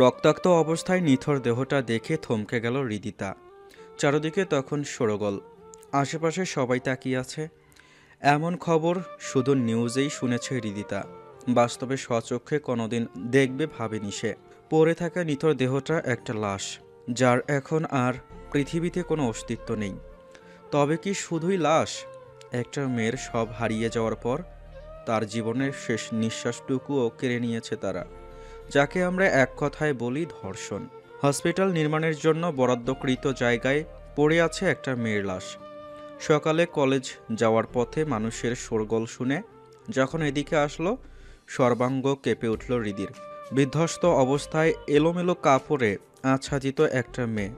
রক্তাক্ত অবস্থায় নিথর দেহটা দেখে থমকে গেল হৃদিতা। চারদিকে তখন শোরগোল, আশেপাশে সবাই তাকিয়ে আছে। এমন খবর শুধু নিউজেই শুনেছে হৃদিতা, বাস্তবে স্বচক্ষে কোনোদিন দেখবে ভাবেনি সে। পড়ে থাকা নিথর দেহটা একটা লাশ, যার এখন আর পৃথিবীতে কোনো অস্তিত্ব নেই। তবে কি শুধুই লাশ? একটা মেয়ের সব হারিয়ে যাওয়ার পর তার জীবনের শেষ নিঃশ্বাসটুকুও কেড়ে নিয়েছে তারা, যাকে আমরা এক কথায় বলি ধর্ষণ। হসপিটাল নির্মাণের জন্য বরাদ্দকৃত জায়গায় পড়ে আছে একটা মেয়ের লাশ। সকালে কলেজ যাওয়ার পথে মানুষের শোরগোল শুনে যখন এদিকে আসলো, সর্বাঙ্গ কেঁপে উঠল হৃদির। বিধ্বস্ত অবস্থায় এলোমেলো কাপড়ে আচ্ছাদিত একটা মেয়ে।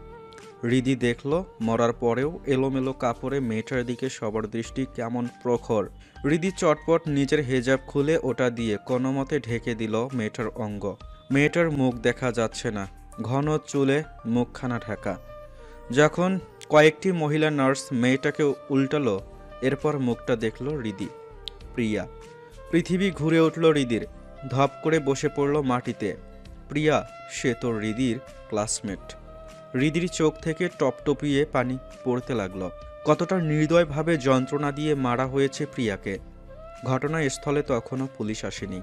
হৃদি দেখল মরার পরেও এলোমেলো কাপড়ে মেয়েটার দিকে সবার দৃষ্টি কেমন প্রখর। হৃদি চটপট নিজের হেজাব খুলে ওটা দিয়ে কোনোমতে ঢেকে দিল মেয়েটার অঙ্গ। মেয়েটার মুখ দেখা যাচ্ছে না, ঘন চুলে মুখখানা ঢাকা। যখন কয়েকটি মহিলা নার্স মেয়েটাকে উল্টালো, এরপর মুখটা দেখল হৃদি। প্রিয়া। পৃথিবী ঘুরে উঠল হৃদির, ধপ করে বসে পড়ল মাটিতে। প্রিয়া, সে তো হৃদির ক্লাসমেট। হৃদির চোখ থেকে টপটপিয়ে পানি পড়তে লাগলো। কতটা নির্দয়ভাবে যন্ত্রণা দিয়ে মারা হয়েছে প্রিয়াকে। ঘটনাস্থলে তখনও পুলিশ আসেনি,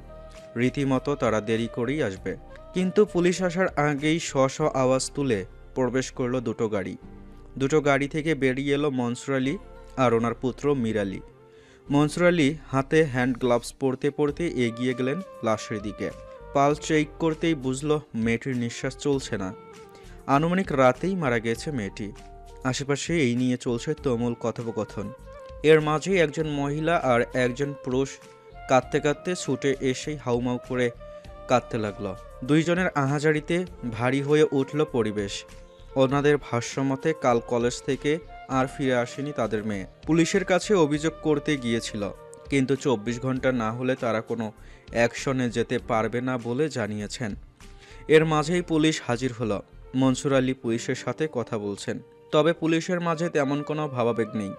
রীতিমতো তারা দেরি করেই আসবে। কিন্তু পুলিশ আসার আগেই শ আওয়াজ তুলে প্রবেশ করলো দুটো গাড়ি থেকে বেরিয়ে এলো মনসুর আলী আর ওনার পুত্র মীর আলী। মনসুর আলী হাতে হ্যান্ড গ্লাভস পরতে পরতে এগিয়ে গেলেন লাশের দিকে। পালস চেক করতেই বুঝলো মেয়েটির নিঃশ্বাস চলছে না। আনুমানিক রাতেই মারা গেছে মেয়েটি। আশেপাশে এই নিয়ে চলছে তুমুল কথোপকথন। এর মাঝেই একজন মহিলা আর একজন পুরুষ কাঁদতে কাঁদতে ছুটে এসেই হাউমাউ করে কাঁদতে লাগলো। দুইজনের আহাজারিতে ভারী হয়ে উঠল পরিবেশ। ওনাদের ভাষ্যমতে কাল কলেজ থেকে আর ফিরে আসেনি তাদের মেয়ে। পুলিশের কাছে অভিযোগ করতে গিয়েছিল, কিন্তু 24 ঘন্টা না হলে তারা কোনো অ্যাকশনে যেতে পারবে না বলে জানিয়েছেন। এর মাঝেই পুলিশ হাজির হলো। মনসুর আলী পুলিশের সাথে কথা বলছেন, তবে পুলিশের মাঝে তেমন কোনো ভাবাবেগ নেই।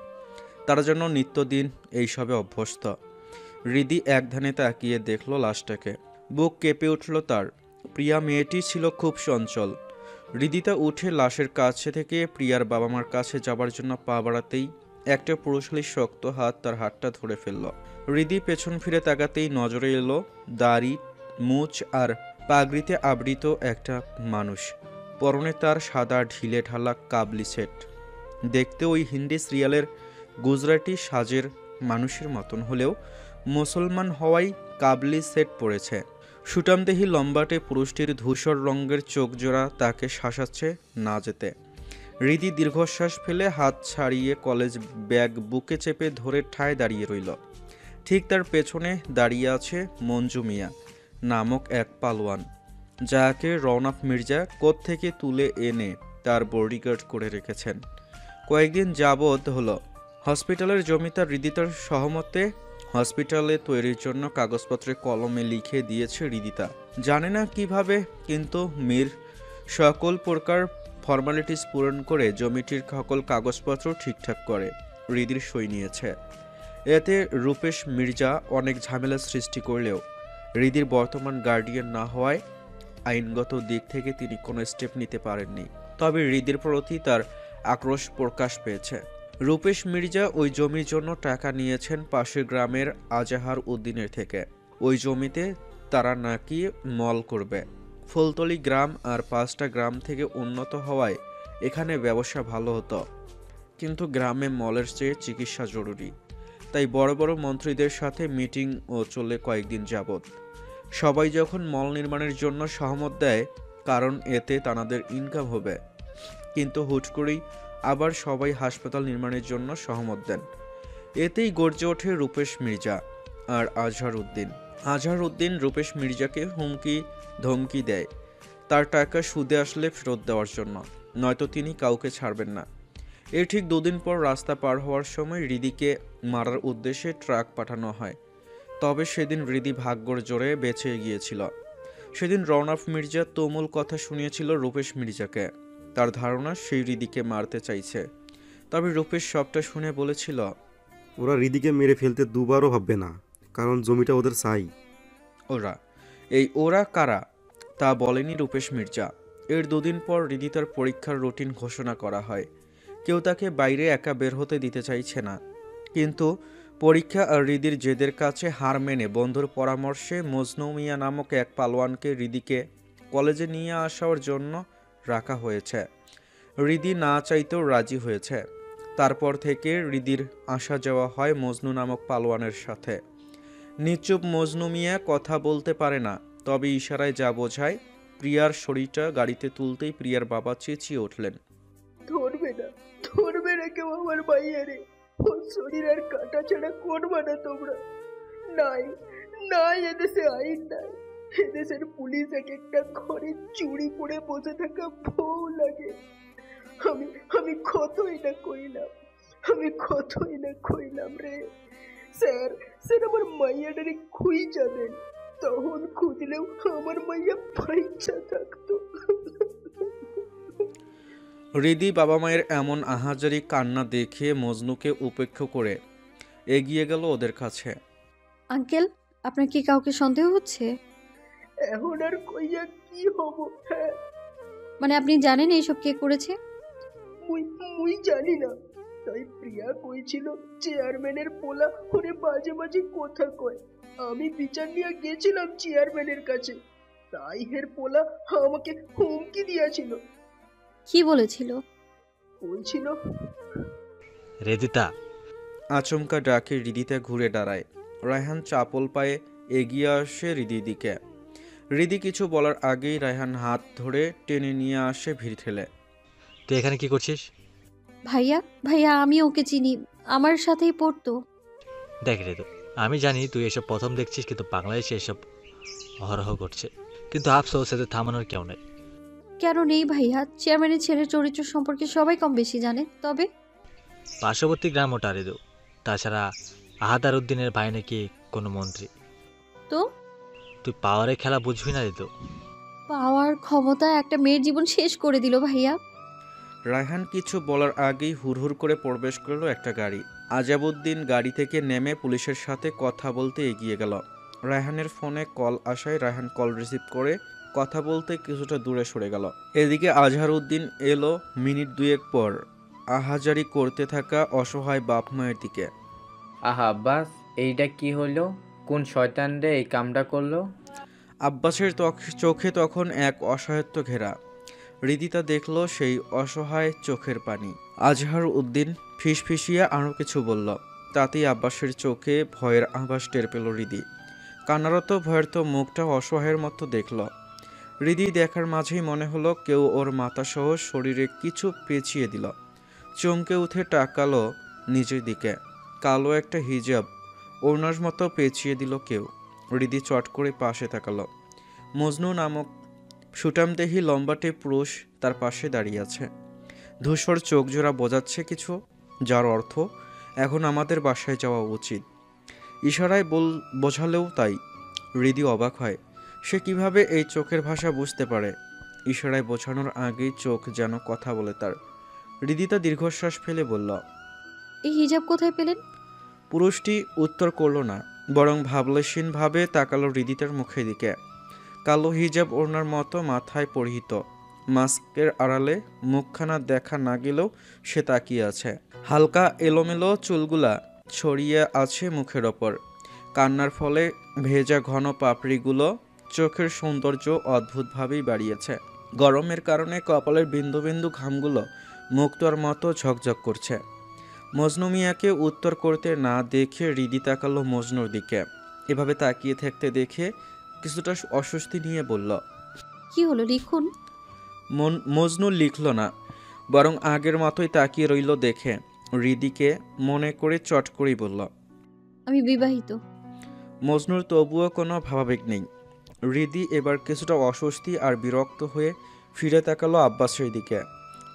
তারা যেন নিত্যদিন এইসবে অভ্যস্ত। হৃদি একধানে তাকিয়ে দেখল লাশটাকে। বুক কেঁপে উঠল তার। প্রিয়া মেয়েটি ছিল খুব চঞ্চল। হৃদিতা উঠে লাশের কাছে থেকে প্রিয়ার বাবা মার কাছে যাবার জন্য পা বাড়াতেই একটা পুরুষালী শক্ত হাত তার হাতটা ধরে ফেলল। হৃদি পেছন ফিরে তাকাতেই নজরে এলো দাড়ি, মুছ আর পাগড়িতে আবৃত একটা মানুষ। পরনে তার সাদা ঢিলে ঢালা কাবলি সেট। দেখতে ওই হিন্দি সিরিয়ালের গুজরাটি সাজের মানুষের মতন হলেও মুসলমান হওয়ায় কাবলি সেট পড়েছে। সুটামদেহী লম্বাটে পুরুষটির ধূসর রঙের চোখজোড়া তাকে শাসাচ্ছে না যেতে। হৃদি দীর্ঘশ্বাস ফেলে হাত ছাড়িয়ে কলেজ ব্যাগ বুকে চেপে ধরে ঠায় দাঁড়িয়ে রইল। ঠিক তার পেছনে দাঁড়িয়ে আছে মঞ্জু মিয়া নামক এক পালোয়ান, যাকে রওনাক মির্জা কোত্থেকে তুলে এনে তার বডিগার্ড করে রেখেছেন। কয়েকদিন যাবৎ হলো হসপিটালের জমিদার হৃদিতার সহমতে হসপিটালে তৈরির জন্য কাগজপত্রে কলমে লিখে দিয়েছে হৃদিতা। জানে না কিভাবে, কিন্তু মীর সকল প্রকার ফর্মালিটিস পূরণ করে জমিটির সকল কাগজপত্র ঠিকঠাক করে হৃদির সই নিয়েছে। এতে রূপেশ মির্জা অনেক ঝামেলা সৃষ্টি করলেও হৃদির বর্তমান গার্ডিয়ান না হওয়ায় আইনগত দিক থেকে তিনি কোনো স্টেপ নিতে পারেননি। তবে হৃদির প্রতি তার আক্রোশ প্রকাশ পেয়েছে। রূপেশ মির্জা ওই জমির জন্য টাকা নিয়েছেন পাশের গ্রামের আজাহার উদ্দিনের থেকে। ওই জমিতে তারা নাকি মল করবে। ফুলতলি গ্রাম আর 5টা গ্রাম থেকে উন্নত হওয়ায় এখানে ব্যবসা ভালো হতো, কিন্তু গ্রামে মলের চেয়ে চিকিৎসা জরুরি। তাই বড় বড় মন্ত্রীদের সাথে মিটিং ও চলে কয়েকদিন যাবৎ। সবাই যখন মল নির্মাণের জন্য সহমত দেয়, কারণ এতে তাদের ইনকাম হবে। কিন্তু হুট করেই আবার সবাই হাসপাতাল নির্মাণের জন্য সহমত দেন। এতেই গর্জে ওঠে রূপেশ মির্জা আর আজহার উদ্দিন। আজহার উদ্দিন রূপেশ মির্জাকে হুমকি ধমকি দেয় তার টাকা সুদে আসলে ফেরত দেওয়ার জন্য, নয়তো তিনি কাউকে ছাড়বেন না। এর ঠিক 2 দিন পর রাস্তা পার হওয়ার সময় হৃদিকে মারার উদ্দেশ্যে ট্রাক পাঠানো হয়। তবে সেদিন হৃদি ভাগ্যর জোরে বেঁচে গিয়েছিল। সেদিন রওনাক মির্জা তুমুল কথা শুনিয়েছিল রূপেশ মির্জাকে। তার ধারণা সেই হৃদিকে মারতে চাইছে। তবে রূপেশ সবটা শুনে বলেছিল, ওরা হৃদিকে মেরে ফেলতে দুবারও ভাববে না। কারণ জমিটা ওদের চাই। ওরা এই ওরা কারা তা বলেনি রূপেশ মির্জা। এর দুদিন পর রিদিতার পরীক্ষার রুটিন ঘোষণা করা হয়। কেউ তাকে বাইরে একা বের হতে দিতে চাইছে না, কিন্তু পরীক্ষা আর রিদির জেদের কাছে হার মেনে বন্ধুর পরামর্শে মজনু মিয়া নামক এক পালোয়ানকে রিদিকে কলেজে নিয়ে আসার জন্য রাখা হয়েছে। রিদি না চাইতেও রাজি হয়েছে। তারপর থেকে রিদির আসা যাওয়া হয় মজনু নামক পালোয়ানের সাথে। নিচুপ মজনু মিয়া কথা বলতে পারে না, তবে ইশারায় যা বোঝায়। প্রিয়ার শরীরটা গাড়িতে তুলতেই প্রিয়ার বাবা চেঁচিয়ে উঠলেন, ধরবে না, ধরবে না কেউ আমার ভাইয়ারে। ওর শরীর আর কাটা ছাড়া করবা না তোমরা। নাই, নাই, এদেশে আইন নাই। এদেশের পুলিশ এক একটা ঘরে চুরি পড়ে বসে থাকা বউ লাগে। আমি আমি কতই না কইলাম, আমি কতই না কইলাম রে। স্যার, স্যার আমার মাইয়াটারে খুঁই যাবেন, তখন খুঁজলেও আমার মাইয়া পরীক্ষা থাকতো। রিদি বাবা মায়ের এমন আহাজারি কান্না দেখে মজনুকে উপেক্ষা করে এগিয়ে গেল ওদের কাছে। আঙ্কেল, আপনার কি কাউকে সন্দেহ হচ্ছে? এখন আর কইয়া কি হব? হ্যাঁ, মানে আপনি জানেন এইসব কে করেছে? মুই মুই জানি না। তাই প্রিয়া কইছিল চেয়ারম্যানের পোলা ওরে বাজে বাজে কথা কয়। আমি বিচার নিয়ে গেছিলাম চেয়ারম্যানের কাছে। তাই হের পোলা আমাকে হুমকি দিয়েছিল। কি বলেছিল? কইছিল, রেদিতা। আচমকা ডাকে রিদিতা ঘুরে দাঁড়ায়। রায়হান চাপল পায়ে এগিয়ে আসে রিদির দিকে। রিদি কিছু বলার আগেই রায়হান হাত ধরে টেনে নিয়ে আসে ভিড় ঠেলে। তুই এখানে কি করছিস? ভাইয়া, ভাইয়া আমি ওকে চিনি, আমার সাথেই পড়তো। দেখ রেদু, আমি জানি তুই এসব প্রথম দেখছিস, কিন্তু বাংলাদেশে এসব অহরহ করছে। কিন্তু আফসোস, এতে থামানোর কেউ নেই। কেন নেই ভাইয়া? চেয়ারম্যানের ছেলের চরিত্র সম্পর্কে সবাই কম বেশি জানে। তবে পার্শ্ববর্তী গ্রাম ওটা রেদু। তাছাড়া আহাদার উদ্দিনের ভাই নাকি কোনো মন্ত্রী। তো তুই পাওয়ারের খেলা বুঝবি না রেদু। পাওয়ার ক্ষমতা একটা মেয়ের জীবন শেষ করে দিল ভাইয়া। রায়হান কিছু বলার আগেই হুড়হুড় করে প্রবেশ করলো একটা গাড়ি। আজাবউদ্দিন গাড়ি থেকে নেমে পুলিশের সাথে কথা বলতে এগিয়ে গেল। রায়হানের ফোনে কল আসায় রায়হান কল রিসিভ করে কথা বলতে কিছুটা দূরে সরে গেল। এদিকে আজহারউদ্দিন এলো মিনিট দুয়েক পর আহাজারি করতে থাকা অসহায় বাপ মায়ের দিকে। আহা আব্বাস, এইটা কি হলো? কোন শয়তান রে এই কামটা করলো? আব্বাসের চোখে তখন এক অসহায়ত্ব ঘেরা। রিদিতা দেখল সেই অসহায় চোখের পানি। আজহার উদ্দিন ফিসফিসিয়ে আরও কিছু বলল। তাতেই আব্বাসের চোখে ভয়ের আভাস টের পেল রিদি। কান্নারত ভয়ের মুখটা অসহায়ের মতো দেখল। রিদি দেখার মাঝেই মনে হলো কেউ ওর মাথাসহ শরীরে কিছু পেঁচিয়ে দিল। চমকে উঠে তাকালো নিজের দিকে। কালো একটা হিজাব ওড়নার মতো পেঁচিয়ে দিল কেউ। রিদি চট করে পাশে তাকালো। মজনু নামক সুটামদেহী লম্বাটে পুরুষ তার পাশে দাঁড়িয়ে আছে। ধূসর চোখ জোড়া বোঝাচ্ছে কিছু, যার অর্থ এখন আমাদের বাসায় যাওয়া উচিত। ইশারায় বোঝালেও তাই। হৃদি অবাক হয়, সে কিভাবে এই চোখের ভাষা বুঝতে পারে। ইশারায় বোঝানোর আগেই চোখ যেন কথা বলে তার। হৃদিতা দীর্ঘশ্বাস ফেলে বলল, এই হিজাব কোথায় পেলেন? পুরুষটি উত্তর করল না, বরং ভাবলেশীনভাবে তাকালো হৃদিতার মুখের দিকে। কালো হিজাব ওড়নার মতো মাথায় পরিহিত, মাস্কের আড়ালে মুখখানা দেখা না গেলেও সে তাকিয়ে আছে। হালকা এলোমেলো চুলগুলা ছড়িয়ে আছে মুখের ওপর। কান্নার ফলে ভেজা ঘন পাপড়িগুলো চোখের সৌন্দর্য অদ্ভুতভাবেই বাড়িয়েছে। গরমের কারণে কপালের বিন্দু বিন্দু ঘামগুলো মুক্তোর মতো ঝকঝক করছে। মজনু মিয়াকে উত্তর করতে না দেখে হৃদি তাকালো মজনুর দিকে। এভাবে তাকিয়ে থাকতে দেখে কিছুটা অস্বস্তি নিয়ে বলল, কি হলো, লিখুন। মজনু লিখল না, বরং আগের মতোই তাকিয়ে রইল দেখে। হৃদিকে মনে করে চট করেই বলল, আমি বিবাহিত। মজনুর তবুও কোনো ভাবাবেগ নেই। হৃদি এবার কিছুটা অস্বস্তি আর বিরক্ত হয়ে ফিরে তাকালো আব্বাসের দিকে।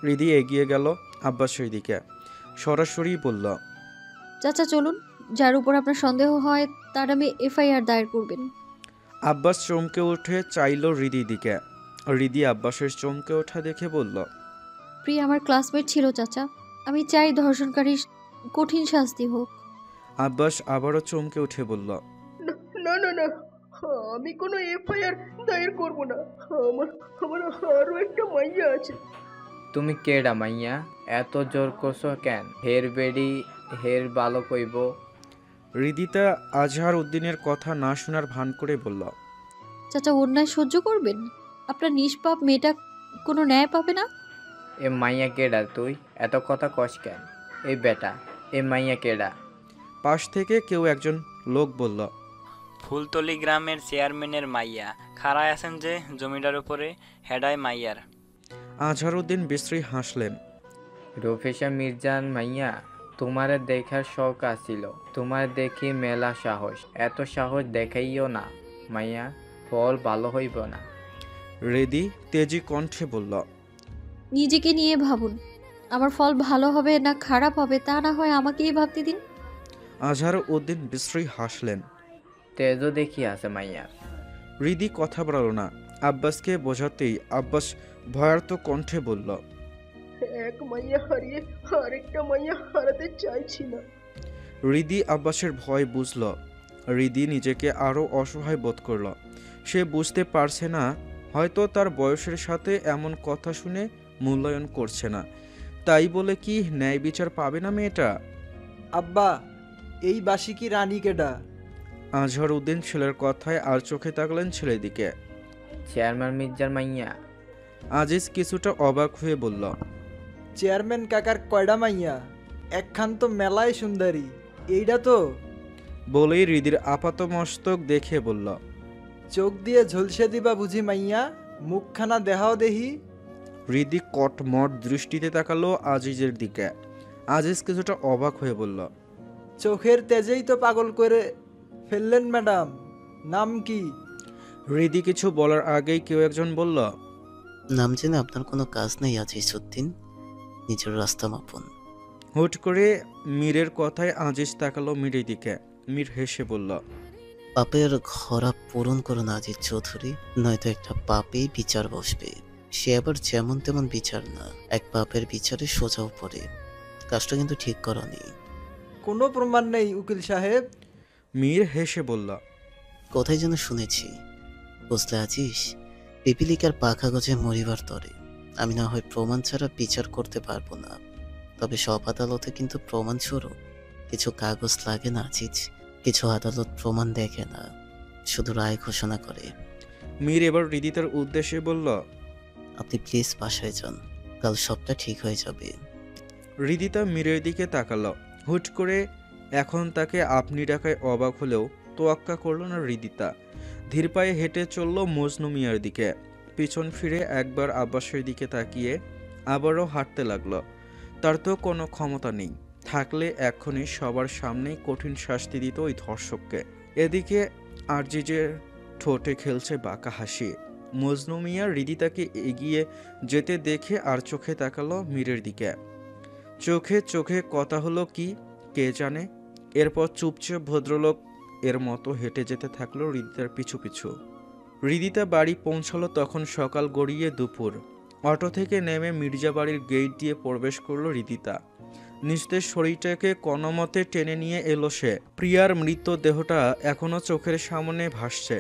হৃদি এগিয়ে গেল আব্বাসের দিকে, সরাসরি বলল, চাচা চলুন, যার উপর আপনার সন্দেহ হয় তার নামে এফআইআর দায়ের করবেন। আব্বাস চমকে উঠে চাইল হৃদির দিকে। হৃদি আব্বাসের চমকে ওঠা দেখে বলল, প্রিয়া আমার ক্লাসমেট ছিল চাচা, আমি চাই ধর্ষণকারীর কঠিন শাস্তি হোক। আব্বাস আবারও চমকে উঠে বলল, না না না, আমি কোনো এফআইআর দায়ের করব না। আমার আমার আরো একটা মাইয়া আছে। তুমি কেডা মাইয়া? এত জোর করছো কেন? হের বেডি হের ভালো কইব। হৃদিতা আজহার উদ্দিনের কথা না শোনার ভান করে বলল, চাচা অন্যায় সহ্য করবেন? আপনার নিষ্পাপ মেয়েটা কোনো ন্যায় পাবে না? এ মাইয়া কেডা তুই? এত কথা কস কেন? এই বেটা, এ মাইয়া কেডা? পাশ থেকে কেউ একজন লোক বলল, ফুলতলি গ্রামের চেয়ারম্যানের মাইয়া খাড়ায় আছেন যে জমিটার উপরে, হেডায় মাইয়ার। আজহার উদ্দিন বিশ্রী হাসলেন। রফেশা মির্জার মাইয়া, তোমারে দেখার শখ আছিল, তোমার দেখি মেলা সাহস। এত সাহস দেখাইও না মাইয়া, ফল ভালো হইব না। রেদি তেজি কণ্ঠে বলল, নিজেকে নিয়ে ভাবুন, আমার ফল ভালো হবে না খারাপ হবে তা না হয় আমাকেই ভাবতে দিন। আজহার উদ্দিন বিশ্রী হাসলেন। তেজও দেখি আছে মাইয়া। রিদি কথা বলল না। আব্বাসকে বোঝাতেই আব্বাস ভয়ার্ত কণ্ঠে বলল, এক মাইয়া হারিয়ে আরেকটা মাইয়া হারাতে চাইছি না। রিদি আব্বাসের ভয় বুঝল। রিদি নিজেকে আরও অসহায় বোধ করল। সে বুঝতে পারছে না, হয়তো তার বয়সের সাথে এমন কথা শুনে মূল্যায়ন করছে না, তাই বলে কি ন্যায় বিচার পাবে না মেয়েটা? আব্বা, এই বাসি কি রানী কেডা? আজহার উদ্দিন ছেলের কথায় আর চোখে তাকলেন ছেলের দিকে। চেয়ারম্যান মির্জার মাইয়া। আজিজ কিছুটা অবাক হয়ে বলল, চেয়ারম্যান কাকার কয়ডা মাইয়া? একখান তো মেলায় সুন্দরী, এইটা তো। বলেই হৃদির আপাতমস্তক দেখে বলল, চোখ দিয়ে ঝলসে দিবা বুঝি মাইয়া? মুখখানা দেহাও দেহি। হৃদি কটমট দৃষ্টিতে তাকালো আজিজের দিকে। আজিজ কিছুটা অবাক হয়ে বলল, চোখের তেজেই তো পাগল করে ফেললেন ম্যাডাম। নাম কি? হৃদি কিছু বলার আগেই কেউ একজন বলল, নাম জেনে আপনার কোনো কাজ নেই আজিজউদ্দিন, নিজের রাস্তা মাপুন। হুট করে মীরের কথায় আজিজ তাকালো মীরের দিকে। মীর হেসে বলল, পাপের খরা পূরণ করুন আজিজ চৌধুরী, নয়তো একটা পাপেই বিচার বসবে। সে আবার যেমন তেমন বিচার না, এক পাপের বিচারে সোজা উপরে। কাজটা কিন্তু ঠিক করনি। কোনো প্রমাণ নেই উকিল সাহেব। মীর হেসে বলল, কোথায় যেন শুনেছি, বুঝলে আজিজ, পিপিলিকার পাখা গজে মরিবার তরে। আমি না হয় প্রমাণ ছাড়া বিচার করতে পারবো না, তবে সব আদালতে কিন্তু প্রমাণ স্বরূপ কিছু কাগজ লাগে না আজিজ। কিছু আদালত প্রমাণ দেখে না, শুধু রায় ঘোষণা করে। মীর এবার হৃদিতার উদ্দেশ্যে বলল, আপনি প্লিজ বাসায় যান, কাল সবটা ঠিক হয়ে যাবে। হৃদিতা মীরের দিকে তাকালো। হুট করে এখন তাকে আপনি ডাকায় অবাক হলেও তোয়াক্কা করল না হৃদিতা। ধীর পায়ে হেঁটে চলল মজনু মিয়ার দিকে। পিছন ফিরে একবার আব্বাসের দিকে তাকিয়ে আবারও হাঁটতে লাগলো। তার তো কোনো ক্ষমতা নেই, থাকলে এখনই সবার সামনেই কঠিন শাস্তি দিত ওই ধর্ষককে। এদিকে আরজিজের ঠোঁটে খেলছে বাঁকা হাসি। মজনু মিয়া হৃদিতাকে এগিয়ে যেতে দেখে আর চোখে তাকালো মীরের দিকে। চোখে চোখে কথা হলো কি কে জানে। এরপর চুপচাপ ভদ্রলোক এর মতো হেঁটে যেতে থাকলো হৃদিতার পিছু পিছু। হৃদিতা বাড়ি পৌঁছালো তখন সকাল গড়িয়ে দুপুর। অটো থেকে নেমে মির্জা বাড়ির গেট দিয়ে প্রবেশ করলো হৃদিতা। নিস্তেজ শরীরটাকে কোনোমতে টেনে নিয়ে এলো সে। প্রিয়ার মৃত দেহটা এখনো চোখের সামনে ভাসছে।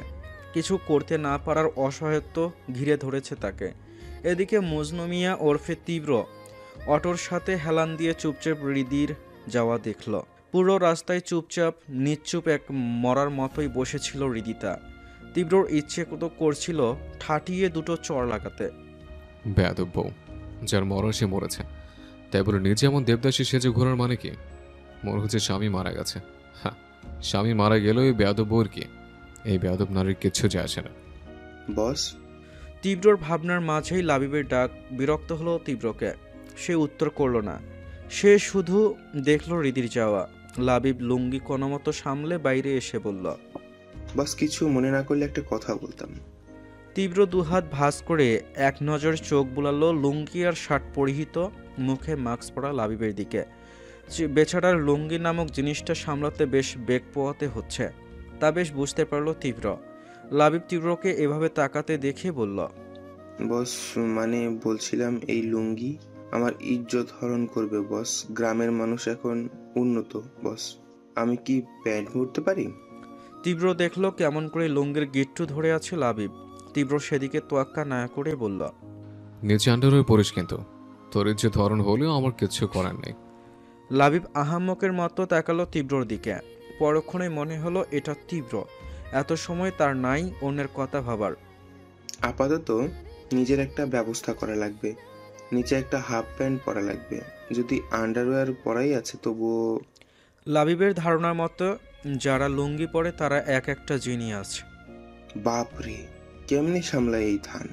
কিছু করতে না পারার অসহায়ত্ব ঘিরে ধরেছে তাকে। এদিকে মজনু মিয়া ওরফে তীব্র অটোর সাথে হেলান দিয়ে চুপচাপ হৃদির যাওয়া দেখল। পুরো রাস্তায় চুপচাপ নিশ্চুপ এক মরার মতোই বসেছিল হৃদিতা। তীব্রর ইচ্ছে তো করছিল ঠাটিয়ে দুটো চড় লাগাতে। বেয়াদব বউ, যার মরণ সে মরেছে, তাই বলে নিজে এমন দেবদাসী সেজে ঘোরার মানে কি? মনে হচ্ছে স্বামী মারা গেছে। হ্যাঁ, স্বামী মারা গেলেও এই বেয়াদব বউর কি? এই বেয়াদব নারীর কিচ্ছু যায় আসে না। বস, তীব্রর ভাবনার মাঝেই লাবিবের ডাক বিরক্ত হলো তীব্রকে। সে উত্তর করল না, সে শুধু দেখল হৃদির যাওয়া। লাবিব লুঙ্গি কোনোমতো সামলে বাইরে এসে বলল, বস কিছু মনে না করলে একটা কথা বলতাম। তীব্র দুহাত ভাঁজ করে এক নজর চোখ বুলালো লুঙ্গি আর শার্ট পরিহিত, মুখে মাস্ক পরা লাবিবের দিকে। বেচারার লুঙ্গি নামক জিনিসটা সামলাতে বেশ বেগ পোয়াতে হচ্ছে, তা বেশ বুঝতে পারলো তীব্র। লাবিব তীব্রকে এভাবে তাকাতে দেখে বলল, বস মানে বলছিলাম এই লুঙ্গি আমার ইজ্জত হরণ করবে বস। গ্রামের মানুষ এখন উন্নত বস, আমি কি প্যান্ট পরতে পারি? তীব্র দেখলো কেমন করে লুঙ্গির গিট্টু ধরে আছে লাবিব। তীব্র সেদিকে তোয়াক্কা না করে বলল, নিচে আন্ডারওয়্যার পরিস, কিন্তু তোর যে ধরন হলেও আমার কিছু করার নেই। লাবিব আহাম্মকের মতো তাকালো তীব্রর দিকে। পরক্ষণে মনে হলো এটা তীব্র, এত সময় তার নাই অন্যের কথা ভাবার। আপাতত নিজের একটা ব্যবস্থা করা লাগবে, নিচে একটা হাফ প্যান্ট পরা লাগবে। যদি আন্ডারওয়্যার পরাই আছে তবুও। লাবিবের ধারণার মতো যারা লুঙ্গি পরে তারা এক একটা জিনিয়াস। বাপরে, কেমনি সামলায় এই থান।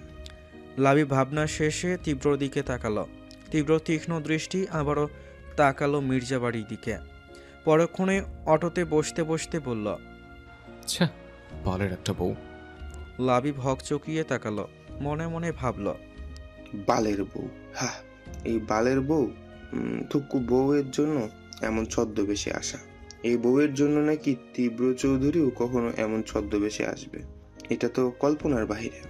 লাবিব ভাবনা শেষে তীব্রর দিকে তাকালো। তীব্র তীক্ষ্ণ দৃষ্টি আবারও তাকালো মির্জা বাড়ির দিকে। পরক্ষণে অটোতে বসতে বসতে বলল, আচ্ছা, বালের একটা বউ। লাবিব হক চকিয়ে তাকালো, মনে মনে ভাবল, বালের বউ, হ্যাঁ এই বালের বউ। থুকু বউয়ের জন্য এমন ছদ্মবেশে আসা। এই বউয়ের জন্য নাকি তীব্র চৌধুরীও কখনো এমন ছদ্মবেশে আসবে, এটা তো কল্পনার বাহিরে।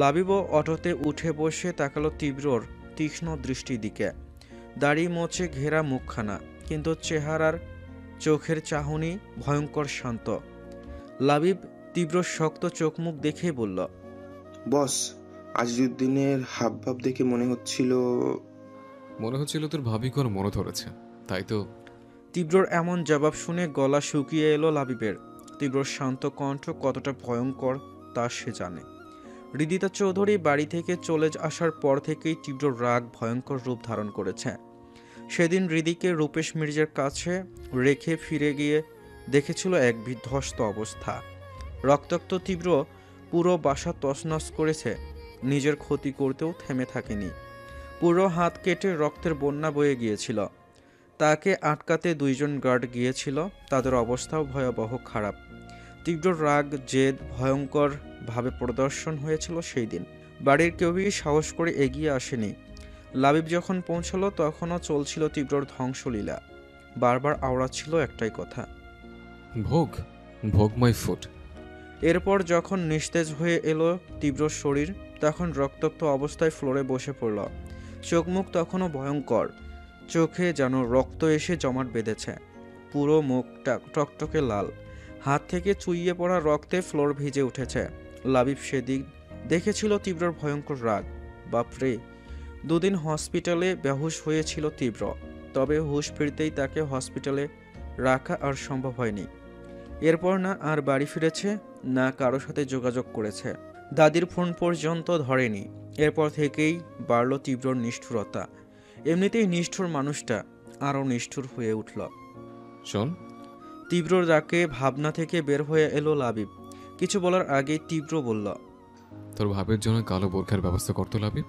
লাবিবও অটোতে উঠে বসে তাকালো তীব্রর তীক্ষ্ণ দৃষ্টির দিকে। দাড়ি মোচে ঘেরা মুখখানা, কিন্তু চেহারার চোখের চাহনি ভয়ঙ্কর শান্ত। লাবিব তীব্র শক্ত চোখ মুখ দেখে বলল, বস, আজিজুদ্দিনের হাবভাব দেখে মনে হচ্ছিল তোর ভাবি কর মনে ধরেছে, তাই তো। তীব্রর এমন জবাব শুনে গলা শুকিয়ে এলো লাবিবের। তীব্রর শান্ত কণ্ঠ কতটা ভয়ঙ্কর তা সে জানে। হৃদিতা চৌধুরী বাড়ি থেকে চলে আসার পর থেকেই তীব্র রাগ ভয়ঙ্কর রূপ ধারণ করেছে। সেদিন হৃদিকে রূপেশ মির্জার কাছে রেখে ফিরে গিয়ে দেখেছিল এক বিধ্বস্ত অবস্থা। রক্তাক্ত তীব্র পুরো বাসা তছনছ করেছে, নিজের ক্ষতি করতেও থেমে থাকেনি। পুরো হাত কেটে রক্তের বন্যা বয়ে গিয়েছিল। তাকে আটকাতে 2 জন গার্ড গিয়েছিল, তাদের অবস্থাও ভয়াবহ খারাপ। তীব্র রাগ জেদ ভয়ঙ্কর ভাবে প্রদর্শন হয়েছিল সেই দিন। বাড়ির কেউই সাহস করে এগিয়ে আসেনি। লাবিব যখন পৌঁছালো তখনও চলছিল তীব্রর ধ্বংসলীলা। বারবার আওড়াচ্ছিল একটাই কথা, ভোগ ভোগ মাই ফুট। এরপর যখন নিস্তেজ হয়ে এলো তীব্র শরীর, তখন রক্তাক্ত অবস্থায় ফ্লোরে বসে পড়ল। চোখ মুখ তখনও ভয়ঙ্কর, চোখে যেন রক্ত এসে জমাট বেঁধেছে। পুরো মুখটা টকটকে লাল, হাত থেকে চুইয়ে পড়া রক্তে ফ্লোর ভিজে উঠেছে। লাবিব সেদিক দেখেছিল তীব্রর ভয়ঙ্কর রাগ। বাপরে, 2 দিন হসপিটালে বেহুশ হয়েছিল তীব্র, তবে হুঁশ ফিরতেই তাকে হসপিটালে রাখা আর সম্ভব হয়নি। এরপর না আর বাড়ি ফিরেছে, না কারো সাথে যোগাযোগ করেছে, দাদির ফোন পর্যন্ত ধরেনি। এরপর থেকেই বাড়ল তীব্রর নিষ্ঠুরতা। এমনিতেই নিষ্ঠুর মানুষটা আরও নিষ্ঠুর হয়ে উঠল। শোন, তীব্রর ডাকে ভাবনা থেকে বের হয়ে এলো লাবিব। কিছু বলার আগেই তীব্র বলল, তোর ভাবের জন্য কালো বোরখার ব্যবস্থা করতে লাবিব,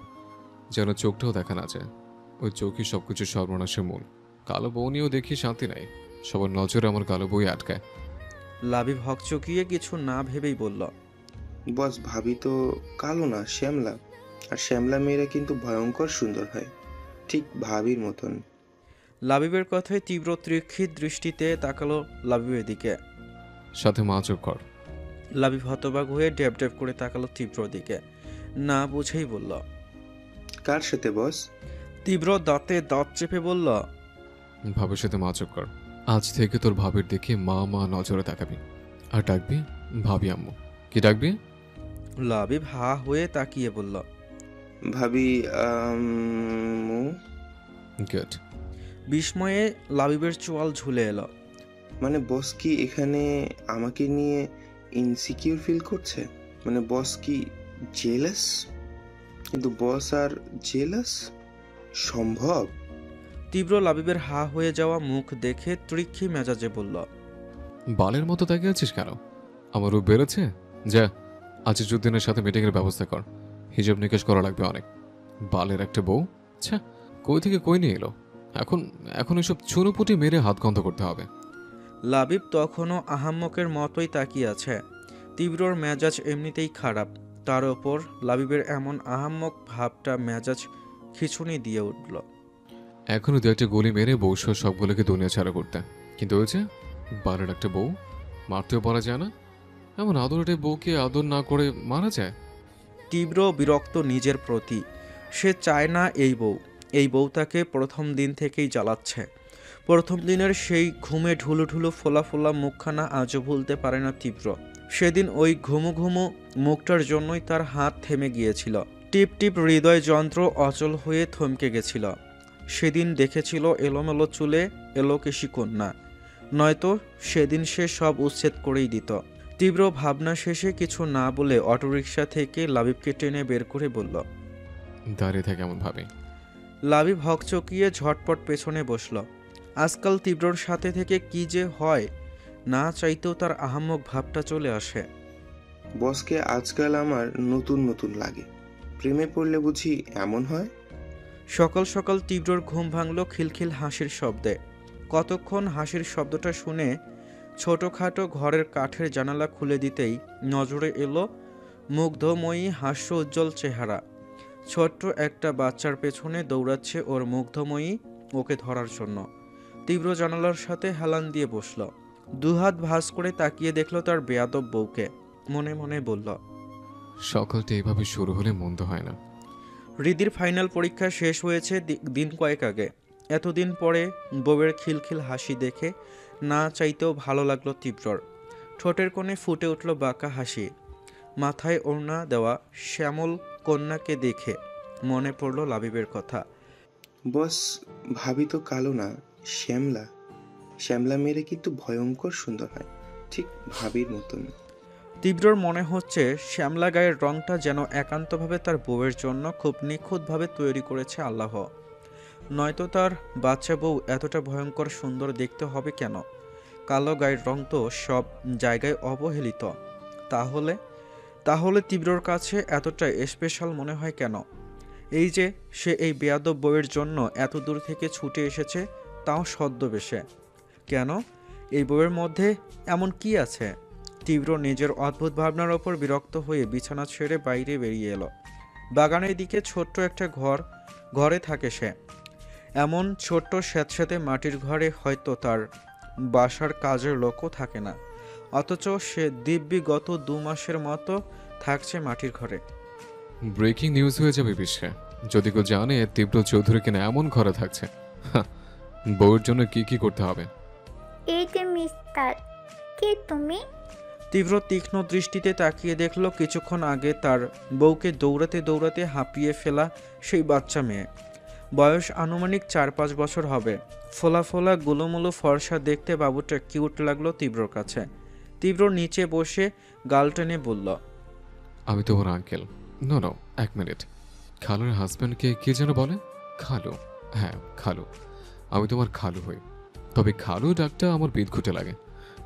যেন চোখটাও দেখা না যায়। ওই চোখই সবকিছু সর্বনাশের মূল। কালো বউ নিয়েও দেখি শান্তি নাই, সবার নজরে আমার কালো বই আটকায়। লাবিব হকচকিয়ে কিছু না ভেবেই বলল, বস, ভাবি তো কালো না, শ্যামলা। আর শ্যামলা মেয়েরা কিন্তু ভয়ঙ্কর সুন্দর হয়, ঠিক ভাবির মতন। লাবিবের কথায় তীব্র তীক্ষ্ণ দৃষ্টিতে তাকালো লাবিবের দিকে। সাথে মাছও কর। লাবিব হতবাক হয়ে ড্যাব ড্যাব করে তাকালো তীব্রর দিকে, না বুঝেই বলল, কার সাথে বস? তীব্র দাঁতে দাঁত চেপে বলল, ভাবের সাথে মাছও কর। আজ থেকে তোর ভাবের দিকে মা মা নজরে তাকাবি, আর ডাকবি ভাবি আম্মু। কি ডাকবি? লাবিব হা হয়ে তাকিয়ে বলল, ভাবি আম্মু। গুড। বিস্ময়ে লাবিবের চোয়াল ঝুলে এলো। মানে বস কি এখানে আমাকে নিয়ে ইনসিকিউর ফিল করছে? মানে বস কি জেলাস? কিন্তু বস আর জেলাস সম্ভব? তীব্র লাবিবের হা হয়ে যাওয়া মুখ দেখে ত্রিক্ষি মেজাজে বলল, বালের মতো তাকিয়ে আছিস কেন? আমার রূপ বেড়েছে? যা, আজিজুদ্দিনের সাথে মিটিংয়ের ব্যবস্থা কর, হিসাব নিকেশ করা লাগবে অনেক। বালের একটা বউ, আচ্ছা কই থেকে কই নিয়ে এলো? এখন এসব ছুনোপুটি মেরে হাত গন্ধ করতে হবে। লাবিব তখনও আহাম্মকের মতোই তাকিয়ে আছে। তীব্রর মেজাজ এমনিতেই খারাপ, তার ওপর লাবিবের এমন আহাম্মক ভাবটা মেজাজ খিচুনি দিয়ে উঠল। এখনো 2-1 গুলি মেরে বউসহ সবগুলোকে দুনিয়া ছাড়া করতে, কিন্তু হয়েছে বালের একটা বউ, মারতেও পারা যায় না। এমন আদরটে বউকে আদর না করে মারা যায়? তীব্র বিরক্ত নিজের প্রতি। সে চায় না এই বউ তাকে প্রথম দিন থেকেই জ্বালাচ্ছে। প্রথম দিনের সেই ঘুমে ঢুলু ঢুলু ফোলা ফোলা মুখখানা আজও ভুলতে পারে না তীব্র। সেদিন ওই ঘুমু ঘুমু মুখটার জন্যই তার হাত থেমে গিয়েছিল। টিপ টিপ হৃদয় যন্ত্র অচল হয়ে থমকে গেছিল। সেদিন দেখেছিল এলোমেলো চুলে এলোকেশী কন্যা, নয়তো সেদিন সে সব উচ্ছেদ করেই দিত। তীব্র ভাবনা শেষে কিছু না বলে অটোরিকশা থেকে লাবিবকে টেনে বের করে বলল, দাঁড়িয়ে থাকে এমন ভাবে। লাবিব হকচকিয়ে ঝটপট পেছনে বসল। আজকাল তীব্রর সাথে থেকে কি যে হয়, না চাইতেও তার আহাম্মক ভাবটা চলে আসে। বসকে আজকাল আমার নতুন নতুন লাগে। প্রেমে পড়লে বুঝি এমন হয়? সকাল সকাল তীব্রর ঘুম ভাঙল খিলখিল হাসির শব্দে। কতক্ষণ হাসির শব্দটা শুনে ছোটখাটো ঘরের কাঠের জানালা খুলে দিতেই নজরে এলো মুগ্ধময়ী হাস্য উজ্জ্বল চেহারা। ছোট্ট একটা বাচ্চার পেছনে দৌড়াচ্ছে ওর মুগ্ধময়ী ওকে ধরার জন্য। তীব্র জানালার সাথে হেলান দিয়ে বসল। দুহাত ভাঁজ করে তাকিয়ে দেখল তার বেয়াদব বউকে। মনে মনে বলল, সকালটা এভাবে শুরু হলে মন্দ হয় না। হৃদির ফাইনাল পরীক্ষা শেষ হয়েছে দিন কয়েক আগে। এতদিন পরে বউয়ের খিলখিল হাসি দেখে না চাইতেও ভালো লাগলো তীব্রর। ঠোঁটের কোণে ফুটে উঠল বাঁকা হাসি। মাথায় ওড়না দেওয়া শ্যামল কন্যাকে দেখে মনে পড়ল লাবিবের কথা। বস, ভাবি তো কালো না, শ্যামলা। শ্যামলা মেয়েরা কিন্তু ভয়ঙ্কর সুন্দর হয়, ঠিক ভাবির মতন। তীব্রর মনে হচ্ছে শ্যামলা গায়ের রংটা যেন একান্তভাবে তার বউয়ের জন্য খুব নিখুঁতভাবে তৈরি করেছে আল্লাহ। নয়তো তার বাচ্চা বউ এতটা ভয়ঙ্কর সুন্দর দেখতে হবে কেন? কালো গায়ের রং তো সব জায়গায় অবহেলিত। তাহলে তীব্রর কাছে এতটা স্পেশাল মনে হয় কেন? এই যে সে এই বেয়াদব বউয়ের জন্য এত দূর থেকে ছুটে এসেছে, তাও ছদ্মবেশে। কেন? এই বউয়ের মধ্যে এমন কি আছে? তীব্র নিজের অদ্ভুত ভাবনার ওপর বিরক্ত হয়ে বিছানা ছেড়ে বাইরে বেরিয়ে এলো। বাগানের দিকে ছোট্ট একটা ঘরে থাকে সে। এমন ছোট্ট স্যাঁতস্যাঁতে মাটির ঘরে হয়তো তার বাসার কাজের লোকও থাকে না, অথচ সে দিব্যি গত 2 মাসের মতো থাকছে মাটির ঘরে। ব্রেকিং নিউজ হয়ে যাবে বিশ্বে যদি কেউ জানে তীব্র চৌধুরী কিনা এমন ঘরে থাকছে। বউয়ের জন্য কি কি করতে হবে? এই যে মিস্টার, কে তুমি? তীব্র তীক্ষ্ণ দৃষ্টিতে তাকিয়ে দেখল কিছুক্ষণ আগে তার বউকে দৌড়াতে দৌড়াতে হাঁপিয়ে ফেলা সেই বাচ্চা মেয়ে। বয়স আনুমানিক 4-5 বছর হবে। ফোলা ফোলা গুলোমুলো ফর্সা দেখতে বাবুটা কিউট লাগলো তীব্রর কাছে। তীব্র নিচে বসে গাল টেনে বলল, আমি তোমার আঙ্কেল। No, 1 minute. খালুর হাজব্যান্ডকে কে যেন বলে? খালু। হ্যাঁ, খালু। আমি তোমার খালু হই। তবে খালু ডাকটা আমার বিদঘুটে লাগে,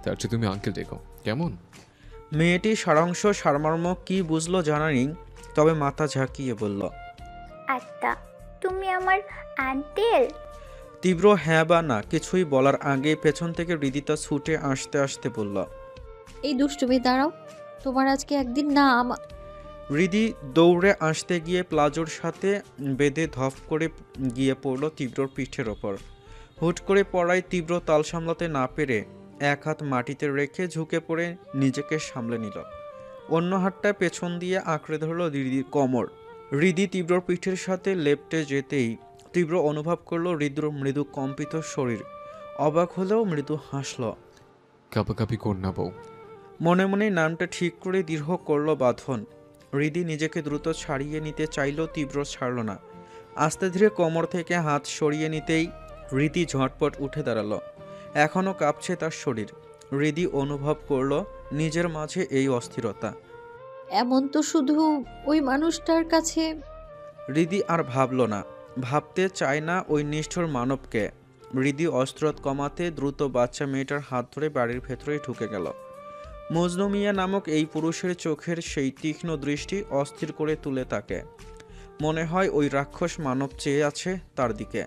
তার চেয়ে তুমি আঙ্কেল ডেকো, কেমন? মেয়েটি সারাংশ সারমর্ম কি বুঝলো জানা নেই, তবে মাথা ঝাঁকিয়ে বলল, আচ্ছা, তুমি আমার আঙ্কেল? তীব্র হ্যাঁ বা না কিছুই বলার আগে পেছন থেকে হৃদিতা ছুটে আসতে আসতে বলল, এই দুষ্টুমি, দাঁড়াও, তোমার আজকে একদিন না হৃদি দৌড়ে আসতে গিয়ে প্লাজোর সাথে বেঁধে ধপ করে গিয়ে পড়ল তীব্রর পিঠের ওপর। হুট করে পড়ায় তীব্র তাল সামলাতে না পেরে এক হাত মাটিতে রেখে ঝুঁকে পড়ে নিজেকে সামলে নিল। অন্য হাতটা পেছন দিয়ে আঁকড়ে ধরল হৃদির কোমর। হৃদি তীব্রর পিঠের সাথে লেপ্টে যেতেই তীব্র অনুভব করল হৃদ্র মৃদু কম্পিত শরীর। অবাক হলেও মৃদু হাসল। কাপাকাপি কর না বউ। মনে মনে নামটা ঠিক করে দীর্ঘ করল বাঁধন। হৃদি নিজেকে দ্রুত ছাড়িয়ে নিতে চাইলেও তীব্র ছাড়ল না। আস্তে ধীরে কোমর থেকে হাত সরিয়ে নিতেই হৃদি ঝটপট উঠে দাঁড়ালো। এখনও কাঁপছে তার শরীর। হৃদি অনুভব করল নিজের মাঝে এই অস্থিরতা। এমন তো শুধু ওই মানুষটার কাছে। হৃদি আর ভাবল না, ভাবতে চায় না ওই নিষ্ঠুর মানবকে। হৃদি অস্ত্রত কমাতে দ্রুত বাচ্চা মেয়েটার হাত ধরে বাড়ির ভেতরে ঢুকে গেল। মজনু মিয়া নামক এই পুরুষের চোখের সেই তীক্ষ্ণ দৃষ্টি অস্থির করে তুলে তাকে। মনে হয় ওই রাক্ষস মানব চেয়ে আছে তার দিকে।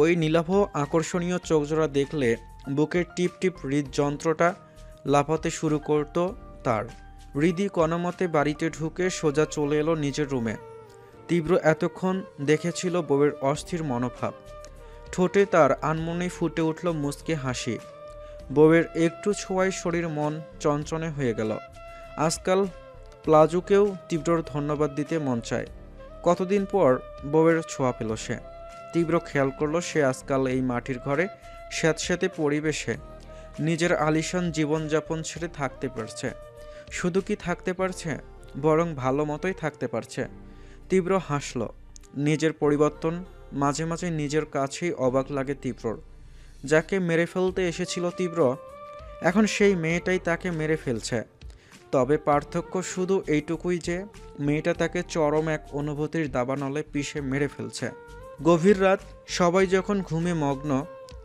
ওই নীলাভ আকর্ষণীয় চোখজোড়া দেখলে বুকের টিপ টিপ হৃদযন্ত্রটা লাফাতে শুরু করত তার। হৃদি কোনোমতে বাড়িতে ঢুকে সোজা চলে এলো নিজের রুমে। তীব্র এতক্ষণ দেখেছিল বউয়ের অস্থির মনোভাব। ঠোঁটে তার আনমনে ফুটে উঠল মুচকি হাসি। বউয়ের একটু ছোঁয়ায় শরীর মন চঞ্চনে হয়ে গেল। আজকাল প্লাজুকেও তীব্রর ধন্যবাদ দিতে মন চায়। কতদিন পর বউয়ের ছোঁয়া পেল সে। তীব্র খেয়াল করলো সে আজকাল এই মাটির ঘরে স্যাঁতস্যাঁতে পরিবেশে নিজের আলিশান জীবনযাপন ছেড়ে থাকতে পারছে। শুধু কি থাকতে পারছে, বরং ভালো মতোই থাকতে পারছে। তীব্র হাসল। নিজের পরিবর্তন মাঝে মাঝে নিজের কাছেই অবাক লাগে তীব্রর। যাকে মেরে ফেলতে এসেছিল তীব্র, এখন সেই মেয়েটাই তাকে মেরে ফেলছে। তবে পার্থক্য শুধু এইটুকুই যে মেয়েটা তাকে চরম এক অনুভূতির দাবানলে পিষে মেরে ফেলছে। গভীর রাত, সবাই যখন ঘুমে মগ্ন,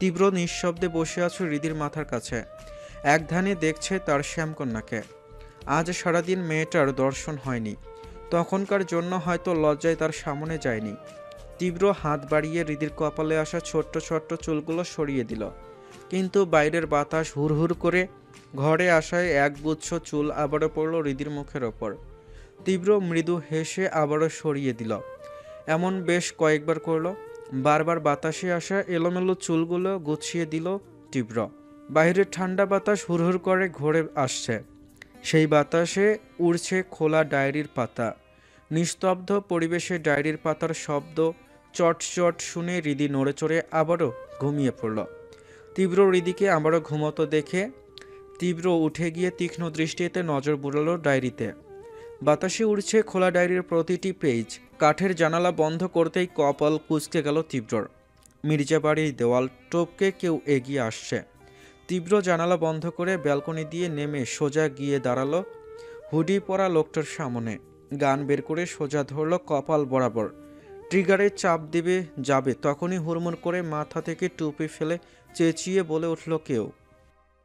তীব্র নিঃশব্দে বসে আছে হৃদির মাথার কাছে। এক ধ্যানে দেখছে তার শ্যামকন্যাকে। আজ সারাদিন মেয়েটার দর্শন হয়নি। তখনকার জন্য হয়তো লজ্জায় তার সামনে যায়নি। তীব্র হাত বাড়িয়ে হৃদির কপালে আসা ছোট্ট ছোট্ট চুলগুলো সরিয়ে দিল, কিন্তু বাইরের বাতাস হুড়হুড় করে ঘরে আসায় একগুচ্ছ চুল আবারও পড়ল হৃদির মুখের ওপর। তীব্র মৃদু হেসে আবারও সরিয়ে দিল। এমন বেশ কয়েকবার করল। বারবার বাতাসে আসা এলোমেলো চুলগুলো গুছিয়ে দিল তীব্র। বাইরের ঠান্ডা বাতাস হুড়হুড় করে ঘোরে আসছে। সেই বাতাসে উড়ছে খোলা ডায়েরির পাতা। নিস্তব্ধ পরিবেশে ডায়েরির পাতার শব্দ চট চট শুনে হৃদি নড়ে চড়ে আবারও ঘুমিয়ে পড়ল। তীব্র হৃদিকে আবারও ঘুমতো দেখে তীব্র উঠে গিয়ে তীক্ষ্ণ দৃষ্টিতে নজর বুলালো ডায়েরিতে। বাতাসে উড়ছে খোলা ডায়েরির প্রতিটি পেজ। কাঠের জানালা বন্ধ করতেই কপাল কুঁচকে গেল তীব্রর। মির্জাবাড়ির দেওয়াল টপকে কেউ এগিয়ে আসছে। তীব্র জানালা বন্ধ করে ব্যালকনি দিয়ে নেমে সোজা গিয়ে দাঁড়ালো হুডি পরা লোকটার সামনে। গান বের করে সোজা ধরল কপাল বরাবর। ট্রিগারে চাপ দেবে যাবে, তখনই হুড়মুড় করে মাথা থেকে টুপি ফেলে চেঁচিয়ে বলে উঠল কেউ,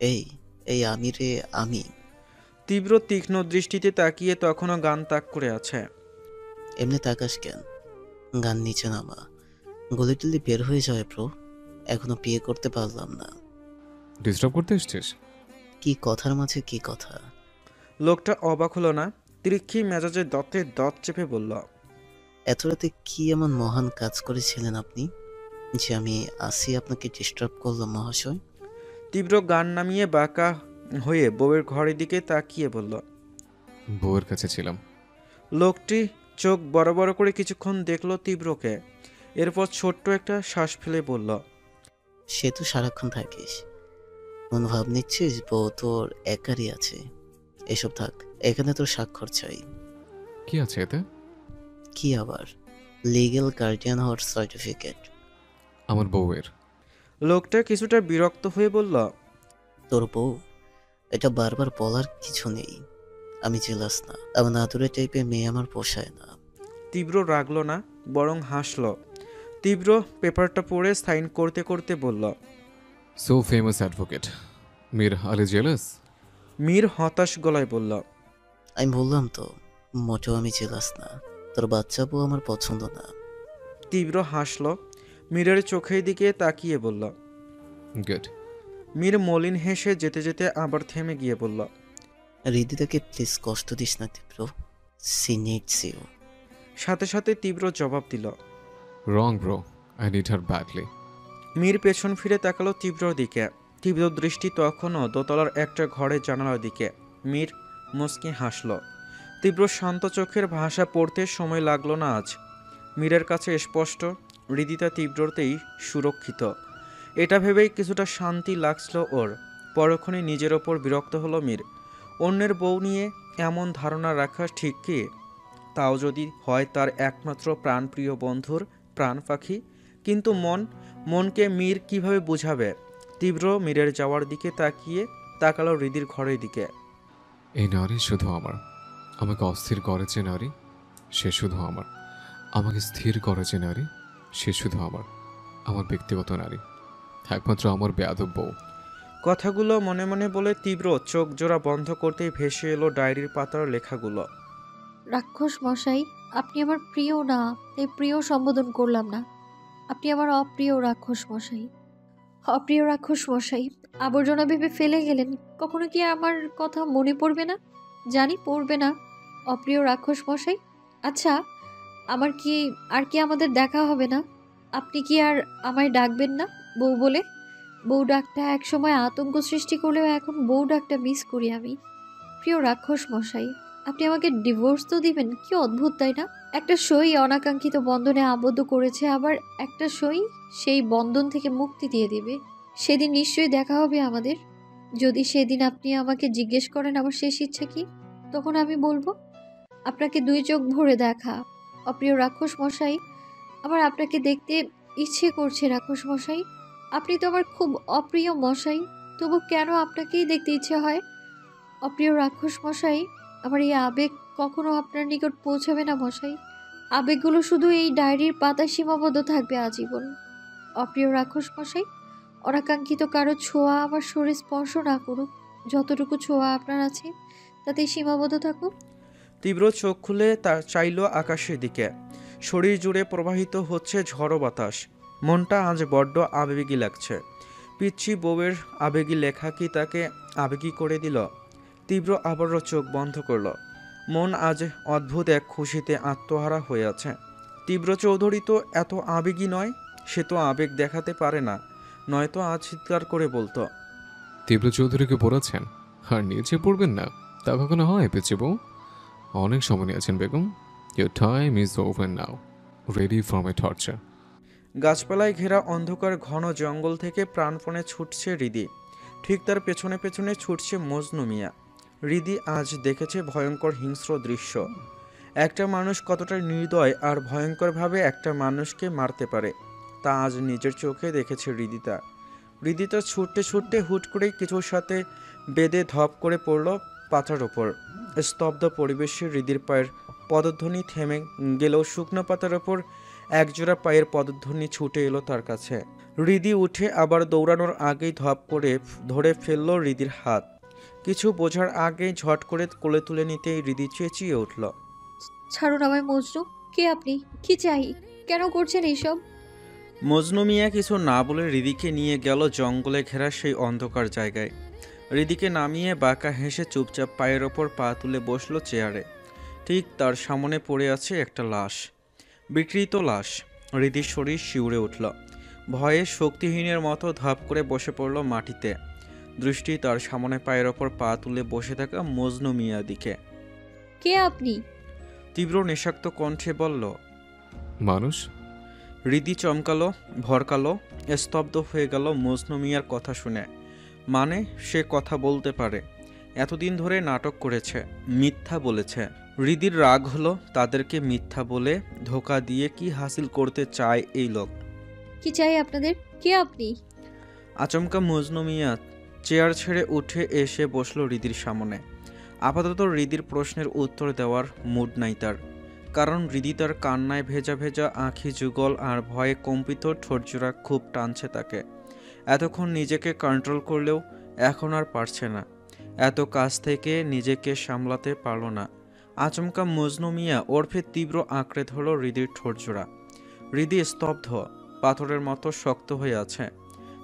এই এই আমি রে, আমি। তীব্র তীক্ষ্ণ দৃষ্টিতে তাকিয়ে তখনও গান তাক করে আছে। এমনি তাকাস কেন? গান নিচে নামা, গলি টলি বের হয়ে যায় ব্রো। এখনো বিয়ে করতে পারলাম না। ডিস্টার্ব করতে এসছিস? কি কথার মাঝে কি কথা? লোকটা অবাক হলো না। তীক্ষ্ণ মেজাজে দতে দত চেপে বলল, এত রাতে কি এমন মহান কাজ করেছিলেন আপনি যে আমি আসি আপনাকে ডিস্টার্ব করলাম মহাশয়? তীব্র গান নামিয়ে বাঁকা হয়ে বউয়ের ঘরের দিকে তাকিয়ে বলল, বউয়ের কাছে ছিলাম। লোকটি চোখ বড় বড় করে কিছুক্ষণ দেখল তীব্রকে, এরপর ছোট্ট একটা শ্বাস ফেলে বলল, সে তো সারাক্ষণ থাকিস, মন ভাব নিচ্ছিস বউ তোর একারই আছে। এসব থাক, এখানে তোর স্বাক্ষর চাই। কি আছে এতে? কি আবার? লিগ্যাল গার্ডিয়ান হওয়ার সার্টিফিকেট আমার বউয়ের। লোকটা কিছুটা বিরক্ত হয়ে বলল, তোর বউ? এটা বারবার বলার কিছু নেই। আমি জেলাস না, এমন আদুরে টাইপের মেয়ে আমার পোষায় না। তীব্র রাগলো না, বরং হাসল। তীব্র পেপারটা পড়ে সাইন করতে করতে বলল, so famous advocate Mir Ali jealous? Mir হতাশ গলায় বলল, আমি বললাম তো, মোটেও আমি জেলাস না। তোর বাচ্চা বউ আমার পছন্দ না। তীব্র হাসল। মীরের চোখের দিকে তাকিয়ে বলল, গুড। মীর মলিন হেসে যেতে যেতে আবার থেমে গিয়ে বলল, হৃদিতাকে প্লিজ কষ্ট দিস না তীব্র। She needs you. সাথে সাথে তীব্র জবাব দিল, wrong bro, I need her badly. Mir পেছন ফিরে তাকালো তীব্রর দিকে। তীব্র দৃষ্টি তখনও দোতলার একটা ঘরের জানালার দিকে। মীর মুচকি হাসল। তীব্র শান্ত চোখের ভাষা পড়তে সময় লাগলো না আজ। মীরের কাছে স্পষ্ট হৃদিতা তীব্রতেই সুরক্ষিত, এটা ভেবেই কিছুটা শান্তি লাগছিল ওর। পরক্ষণে নিজের ওপর বিরক্ত হলো মীর। অন্যের বউ নিয়ে এমন ধারণা রাখা ঠিক কি? তাও যদি হয় তার একমাত্র প্রাণপ্রিয় বন্ধুর প্রাণ পাখি। কিন্তু মনকে মীর কিভাবে বুঝাবে? তীব্র মীরের যাওয়ার দিকে তাকিয়ে তাকালো হৃদির ঘরের দিকে। এই নারী শুধু আমার। আমাকে অস্থির করে যে নারী, সে শুধু আমার। আমাকে স্থির করে যে নারী, সে শুধু আমার। আমার ব্যক্তিগত নারী, একমাত্র আমার বেয়াদব বউ। কথাগুলো মনে মনে বলে তীব্র চোখ জোড়া বন্ধ করতেই ভেসে এলো ডায়েরির পাতার লেখাগুলো। রাক্ষস মশাই, আপনি আমার প্রিয় না, তাই প্রিয় সম্বোধন করলাম না। আপনি আমার অপ্রিয় রাক্ষস মশাই। অপ্রিয় রাক্ষস মশাই, আবর্জনা ভেবে ফেলে গেলেন। কখনো কি আমার কথা মনে পড়বে না? জানি পড়বে না। অপ্রিয় রাক্ষস মশাই, আচ্ছা আমার কি আর কি আমাদের দেখা হবে না? আপনি কি আর আমায় ডাকবেন না বউ বলে? বউ ডাকটা একসময় আতঙ্ক সৃষ্টি করলেও এখন বউ ডাকটা মিস করি আমি। প্রিয় রাক্ষস মশাই, আপনি আমাকে ডিভোর্স তো দিবেন? কি অদ্ভুত তাই না? একটা সই অনাকাঙ্ক্ষিত বন্ধনে আবদ্ধ করেছে, আবার একটা সই সেই বন্ধন থেকে মুক্তি দিয়ে দিবে। সেদিন নিশ্চয়ই দেখা হবে আমাদের। যদি সেদিন আপনি আমাকে জিজ্ঞেস করেন আমার শেষ ইচ্ছা কি, তখন আমি বলবো আপনাকে 2 চোখ ভরে দেখা। অপ্রিয় রাক্ষস মশাই, আমার আপনাকে দেখতে ইচ্ছে করছে রাক্ষস মশাই। আপনি তো আমার খুব অপ্রিয় মশাই, তবু কেন আপনাকেই দেখতে ইচ্ছে হয়? অপ্রিয় রাক্ষস মশাই, আমার এই আবেগ কখনো আপনার নিকট পৌঁছাবে না মশাই। আবেগগুলো শুধু এই ডায়েরির পাতায় সীমাবদ্ধ থাকবে আজীবন। অপ্রিয় রাক্ষস মশাই, অনাকাঙ্ক্ষিত কারো ছোঁয়া আমার শরীর স্পর্শ না করুক। যতটুকু ছোঁয়া আপনার আছে তাতে সীমাবদ্ধ থাকুক। তীব্র চোখ খুলে তার চাইল আকাশের দিকে। শরীর জুড়ে প্রবাহিত হচ্ছে ঝড়ো বাতাস। মনটা আজ বড্ড আবেগী লাগছে। পিচ্ছি বউয়ের আবেগী লেখা কি তাকে আবেগী করে দিল? তীব্র আবারও চোখ বন্ধ করল। মন আজ অদ্ভুত এক খুশিতে আত্মহারা হয়ে আছে। তীব্র চৌধুরী তো এত আবেগী নয়, সে তো আবেগ দেখাতে পারে না, নয়তো আজ চিৎকার করে বলতো। তীব্র চৌধুরীকে পড়াচ্ছেন আর নিচে পড়বেন না, তা কখনো হয় পিচ্ছি বউ? অনেক সময় নিয়েছেন Begum. Your time is over now, ready for my torture. গাছপালায় ঘেরা অন্ধকার ঘন জঙ্গল থেকে প্রাণপণে ছুটছে হৃদি। ঠিক তার পেছনে পেছনে ছুটছে মজনু মিয়া। হৃদি আজ দেখেছে ভয়ঙ্কর হিংস্র দৃশ্য। একটা মানুষ কতটা নির্দয় আর ভয়ঙ্করভাবে একটা মানুষকে মারতে পারে তা আজ নিজের চোখে দেখেছে হৃদিতা। হৃদিতা ছুটতে ছুটতে হুট করেই কিছুর সাথে বেদে ধপ করে পড়ল পাতার ওপর। স্তব্ধ পরিবেশে হৃদির পায়ের পদধ্বনি থেমে গেলেও শুকনো পাতার ওপর একজোড়া পায়ের পদধ্বনি ছুটে এলো তার কাছে। হৃদি উঠে আবার দৌড়ানোর আগেই ধপ করে ধরে ফেলল হৃদির হাত। কিছু বোঝার আগেই ঝট করে কোলে তুলে নিতেই হৃদি চেঁচিয়ে উঠল, ছাড়ুন আমায় মজনু। কে আপনি? কি চাই? কেন করছেন এইসব? মজনু মিয়া কিছু না বলে হৃদিকে নিয়ে গেল জঙ্গলে ঘেরা সেই অন্ধকার জায়গায়। হৃদিকে নামিয়ে বাঁকা হেসে চুপচাপ পায়ের ওপর পা তুলে বসল চেয়ারে। ঠিক তার সামনে পড়ে আছে একটা লাশ, বিকৃত লাশ। হৃদির শরীর শিউরে উঠল। ভয়ে শক্তিহীনের মতো ধাপ করে বসে পড়ল মাটিতে। দৃষ্টি তার সামনে পায়ের ওপর পা তুলে বসে থাকা মজনু মিয়া দিকে। কে আপনি? তীব্র নেশাক্ত কণ্ঠে বলল, মানুষ। হৃদি চমকালো, ভরকালো, স্তব্ধ হয়ে গেল মজনু মিয়ার কথা শুনে। মানে সে কথা বলতে পারে। এতদিন ধরে নাটক করেছে, মিথ্যা বলেছে। হৃদির রাগ হলো তাদেরকে মিথ্যা বলে ধোকা দিয়ে কি হাসিল করতে চায় এই লোক। কি চাই আপনাদের? কে আপনি? আচমকা মজনু মিয়া চেয়ার ছেড়ে উঠে এসে বসল হৃদির সামনে। আপাতত হৃদির প্রশ্নের উত্তর দেওয়ার মুড নাই তার, কারণ হৃদি তার কান্নায় ভেজা ভেজা আঁখি যুগল আর ভয়ে কম্পিত ঠোঁটজোড়া খুব টানছে তাকে। এতক্ষণ নিজেকে কন্ট্রোল করলেও এখন আর পারছে না। এত কাছ থেকে নিজেকে সামলাতে পারল না। আচমকা মজনু মিয়া ওরফে তীব্র আঁকড়ে ধরল হৃদির ঠোঁটজোড়া। হৃদি স্তব্ধ, পাথরের মতো শক্ত হয়ে আছে।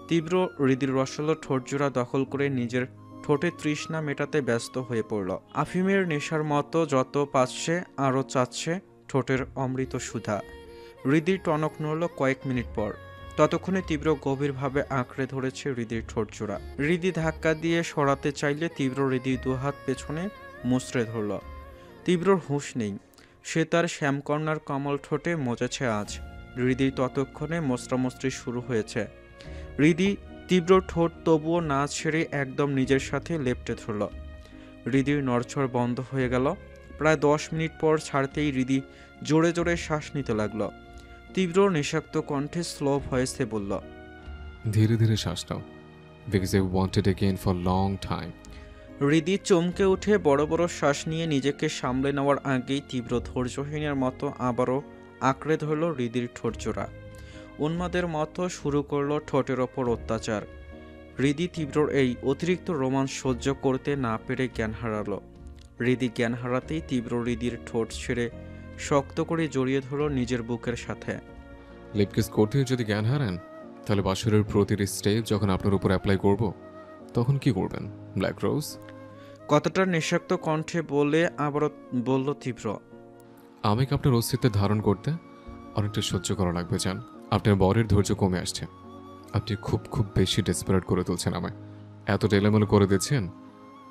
তীব্র হৃদির রসালো ঠোঁটজোড়া দখল করে নিজের ঠোঁটে তৃষ্ণা মেটাতে ব্যস্ত হয়ে পড়ল। আফিমের নেশার মতো যত পাচ্ছে আরও চাচ্ছে ঠোঁটের অমৃত সুধা। হৃদির টনক নড়ল কয়েক মিনিট পর। ততক্ষণে তীব্র গভীরভাবে আঁকড়ে ধরেছে হৃদির ঠোঁটজোড়া। হৃদি ধাক্কা দিয়ে সরাতে চাইলে তীব্র হৃদির দুহাত পেছনে মুচড়ে ধরল। তীব্রর হুঁশ নেই। সে তার শ্যামকর্ণার কমল ঠোঁটে মজেছে আজ। হৃদির ততক্ষণে মোচড়ামোচড়ি শুরু হয়েছে। হৃদি তীব্র ঠোঁট তবুও না ছেড়ে একদম নিজের সাথে লেপ্টে ধরল। হৃদির নড়ছড় বন্ধ হয়ে গেল। প্রায় 10 মিনিট পর ছাড়তেই হৃদি জোরে জোরে শ্বাস নিতে লাগল। তীব্র নেশাক্ত কণ্ঠে স্লো ভয়েসে বলল, ধীরে ধীরে শ্বাস নাও, because I wanted again for long time. Hridi চমকে উঠে বড় বড় শ্বাস নিয়ে নিজেকে সামলে নেওয়ার আগেই তীব্র ধৈর্যহীনের মতো আবারও আঁকড়ে ধরল হৃদির ঠোঁটজোড়া। উন্মাদের মতো শুরু করলো ঠোঁটের ওপর অত্যাচার। হৃদি তীব্রর এই অতিরিক্ত রোমাঞ্চ সহ্য করতে না পেরে জ্ঞান হারালো। হৃদি জ্ঞান হারাতেই তীব্র হৃদির ঠোঁট ছেড়ে শক্ত করে জড়িয়ে ধরল নিজের বুকের সাথে। লিপকিস করতে যদি জ্ঞান হারান, তাহলে বাসরের প্রতিটি স্টেপ যখন আপনার উপর অ্যাপ্লাই করব, তখন কি করবেন ব্ল্যাক রোজ? কতটা নিঃশক্ত কণ্ঠে বলে আবারও বলল তীব্র, আমাকে আপনার অস্তিত্বে ধারণ করতে অনেকটা সহ্য করা লাগবে জান। আপনার বরের ধৈর্য কমে আসছে। আপনি খুব খুব বেশি ডেসপারেট করে তুলছেন আমায়। এত টেলেমেলো করে দিচ্ছেন,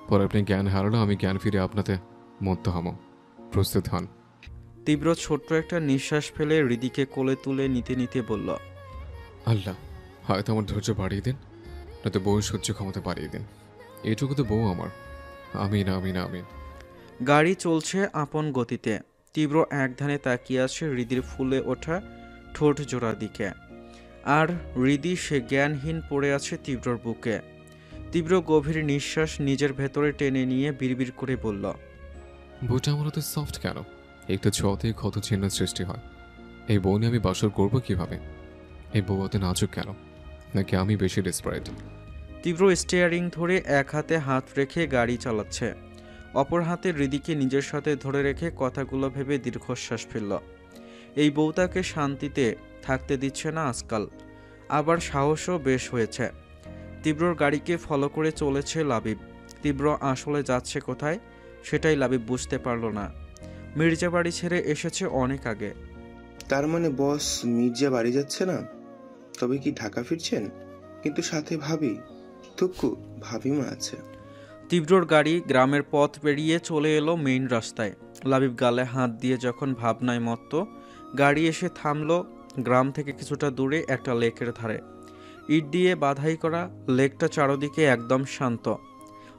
পরে আপনি জ্ঞান হারালো আমি জ্ঞান ফিরে আপনাতে মত্ত হব। প্রস্তুত হন। তীব্র ছোট্ট একটা নিঃশ্বাস ফেলে হৃদিকে কোলে তুলে নিতে নিতে বলল, আল্লাহ, হয়তো আমার ধৈর্য বাড়িয়ে দিন। নয়তো বউয়ের সহ্য ক্ষমতা বাড়িয়ে দিন। এটুকু তো বউ আমার। আমিন আমিন আমিন। গাড়ি চলছে আপন গতিতে। তীব্র এক ধ্যানে তাকিয়ে আছে হৃদির ফুলে ওঠা ঠোঁট জোড়ার দিকে। আর হৃদি সে জ্ঞানহীন পড়ে আছে তীব্রর বুকে। তীব্র গভীর নিঃশ্বাস নিজের ভেতরে টেনে নিয়ে বিড়বিড় করে বলল, বউটা আমার তো সফট কেন? একটু ছোঁয়াতেই ক্ষত চিহ্ন সৃষ্টি হয়। এই বউ নিয়ে আমি বাসর করবো কিভাবে? এই বউ অত নাজুক কেন? নাকি আমি বেশি ডেসপারেট? তীব্র স্টিয়ারিং ধরে এক হাতে হাত রেখে গাড়ি চালাচ্ছে, অপর হাতে হৃদিকে নিজের সাথে ধরে রেখে কথাগুলো ভেবে দীর্ঘশ্বাস ফেলল। এই বউ তাকে শান্তিতে থাকতে দিচ্ছে না আজকাল, আবার সাহসও বেশ হয়েছে। তীব্রর গাড়িকে ফলো করে চলেছে লাবিব। তীব্র আসলে যাচ্ছে কোথায় সেটাই লাবিব বুঝতে পারল না। মির্জা বাড়ি ছেড়ে এসেছে অনেক আগে। তার মানে বস মির্জা বাড়ি যাচ্ছে না? তবে কি ঢাকা ফিরছেন? কিন্তু সাথে ভাবি, তুক্কু ভাবিমা আছে। তীব্রর গাড়ি গ্রামের পথ পেরিয়ে চলে এলো মেইন রাস্তায়। লাবিব গালে হাত দিয়ে যখন ভাবনায় মত্ত, গাড়ি এসে থামলো গ্রাম থেকে কিছুটা দূরে একটা লেকের ধারে। ইট দিয়ে বাধাই করা লেকটা চারদিকে একদম শান্ত।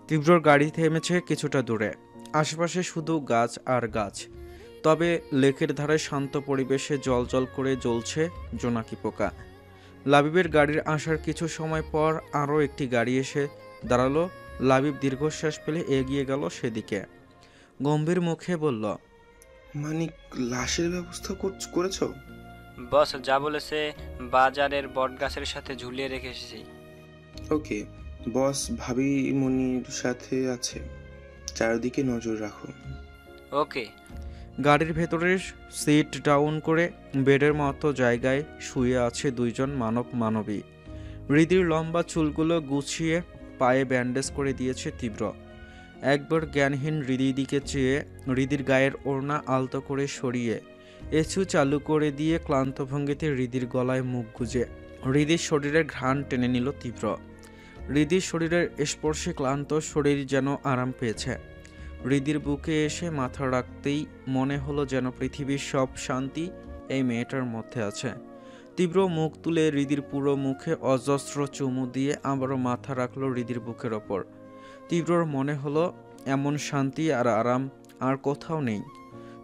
তীব্রর গাড়ি থেমেছে কিছুটা দূরে। আশেপাশে শুধু গাছ আর গাছ। তবে লেকের ধারে শান্ত পরিবেশে জল করে জ্বলছে জোনাকি পোকা। লাবিবের গাড়ির আসার কিছু সময় পর আরও একটি গাড়ি এসে দাঁড়ালো। লাবিব দীর্ঘশ্বাস ফেলে এগিয়ে গেল সেদিকে। গম্ভীর মুখে বলল, মানে লাশের ব্যবস্থা করেছ? বস যা বলেছে বাজারের বটগাছের সাথে ঝুলিয়ে রেখে এসেছি। ওকে বস, ভাবি মনির সাথে আছে, চারদিকে নজর রাখো। ওকে। গাড়ির ভেতরে সিট ডাউন করে বেডের মতো জায়গায় শুয়ে আছে দুইজন মানবী। হৃদির লম্বা চুলগুলো গুছিয়ে পায়ে ব্যান্ডেজ করে দিয়েছে তীব্র। একবার জ্ঞানহীন হৃদির দিকে চেয়ে হৃদির গায়ের ওড়না আলতো করে সরিয়ে এসু চালু করে দিয়ে ক্লান্ত ভঙ্গিতে হৃদির গলায় মুখ গুজে হৃদির শরীরের ঘ্রাণ টেনে নিল তীব্র। হৃদির শরীরের স্পর্শে ক্লান্ত শরীর যেন আরাম পেয়েছে। হৃদির বুকে এসে মাথা রাখতেই মনে হলো যেন পৃথিবীর সব শান্তি এই মেয়েটার মধ্যে আছে। তীব্র মুখ তুলে হৃদির পুরো মুখে অজস্র চুমু দিয়ে আবারও মাথা রাখলো হৃদির বুকের ওপর। তীব্রর মনে হলো এমন শান্তি আর আরাম আর কোথাও নেই।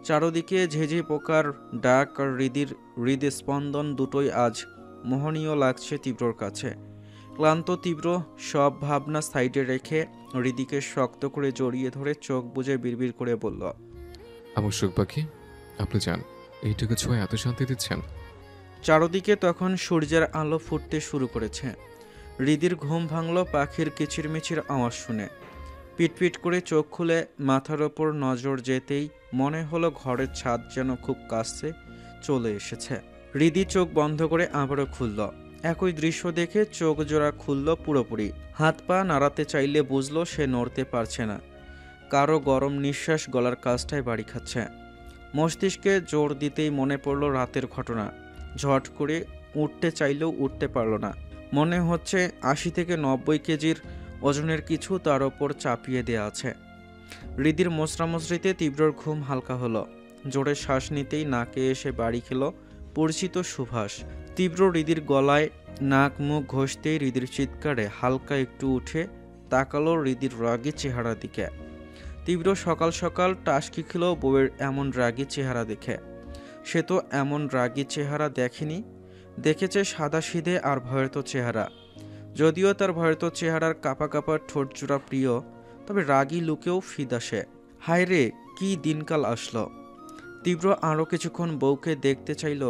চারদিকে ঝেঝে পোকার ডাক আর হৃদির হৃদস্পন্দন দুটোই আজ মোহনীয় লাগছে তীব্রর কাছে। ক্লান্ত তীব্র সব ভাবনা সাইডে রেখে হৃদিকে শক্ত করে জড়িয়ে ধরে চোখ বুজে বিড়বিড় করে বলল, আমার সুখ পাখি, আপনি যান। এইটুকু ছোঁয়া এত শান্তি দিচ্ছেন। চারদিকে তখন সূর্যের আলো ফুটতে শুরু করেছে। হৃদির ঘুম ভাঙল পাখির কিচিরমিচির আওয়াজ শুনে। পিটপিট করে চোখ খুলে মাথার ওপর নজর যেতেই মনে হলো ঘরের ছাদ যেন খুব কাছে চলে এসেছে। হৃদি চোখ বন্ধ করে আবারও খুলল। একই দৃশ্য দেখে চোখ জোড়া খুলল পুরোপুরি। হাত পা নাড়াতে চাইলে বুঝলো সে নড়তে পারছে না। কারো গরম নিঃশ্বাস গলার কাছটায় বাড়ি খাচ্ছে। মস্তিষ্কে জোর দিতেই মনে পড়ল রাতের ঘটনা। ঝট করে উঠতে চাইলেও উঠতে পারল না। মনে হচ্ছে 80 থেকে 90 কেজির ওজনের কিছু তার ওপর চাপিয়ে দেয়া আছে। হৃদির মোচড়ামচড়িতে তীব্রর ঘুম হালকা হলো। জোরে শ্বাস নিতেই নাকে এসে বাড়ি খেল পরিচিত সুভাষ। তীব্র হৃদির গলায় নাক মুখ ঘষতেই হৃদির চিৎকারে হালকা একটু উঠে তাকালো হৃদির রাগী চেহারা দিকে। তীব্র সকাল সকাল টাসকি খেল বউয়ের এমন রাগী চেহারা দেখে। সে তো এমন রাগী চেহারা দেখেনি। দেখেছে সাদাসিধে আর ভয়ত চেহারা। যদিও তার ভয়ত চেহারার কাপা কাপা ঠোঁট জোড়া প্রিয়, তবে রাগী লুকেও ফিদা সে। হায় রে, কি দিনকাল আসলো। তীব্র আরও কিছুক্ষণ বউকে দেখতে চাইল,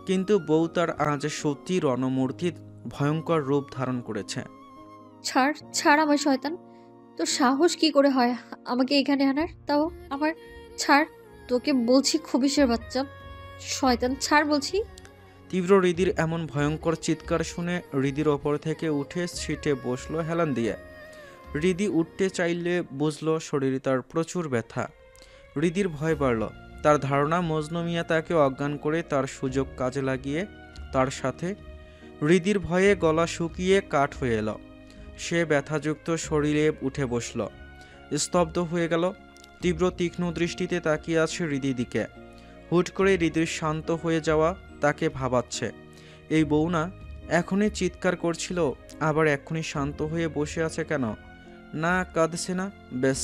কিন্তু বউ তার আজ সত্যি রণমূর্তির ভয়ঙ্কর রূপ ধারণ করেছে। ছাড় ছাড় আমার শয়তান, তো সাহস কি করে হয় আমাকে এখানে আনার? তাও আমার ছাড়, তোকে বলছি খবিশের বাচ্চা শয়তান, ছাড় বলছি। তীব্র হৃদির এমন ভয়ঙ্কর চিৎকার শুনে হৃদির ওপর থেকে উঠে সিটে বসলো হেলান দিয়ে। হৃদি উঠতে চাইলে বুঝলো শরীরে তার প্রচুর ব্যথা। হৃদির ভয় বাড়ল। তার ধারণা মজনু মিয়া তাকে অজ্ঞান করে তার সুযোগ কাজে লাগিয়ে তার সাথে। হৃদির ভয়ে গলা শুকিয়ে কাঠ হয়ে এলো। সে ব্যথাযুক্ত শরীরে উঠে বসল। স্তব্ধ হয়ে গেল। তীব্র তীক্ষ্ণ দৃষ্টিতে তাকিয়ে আছে হৃদির দিকে। হুট করে হৃদির শান্ত হয়ে যাওয়া তাকে ভাবাচ্ছে। এই বউ না, এখনই চিৎকার করছিল, আবার এক্ষুনি শান্ত হয়ে বসে আছে কেন? না কাঁদছে না, ব্যাস।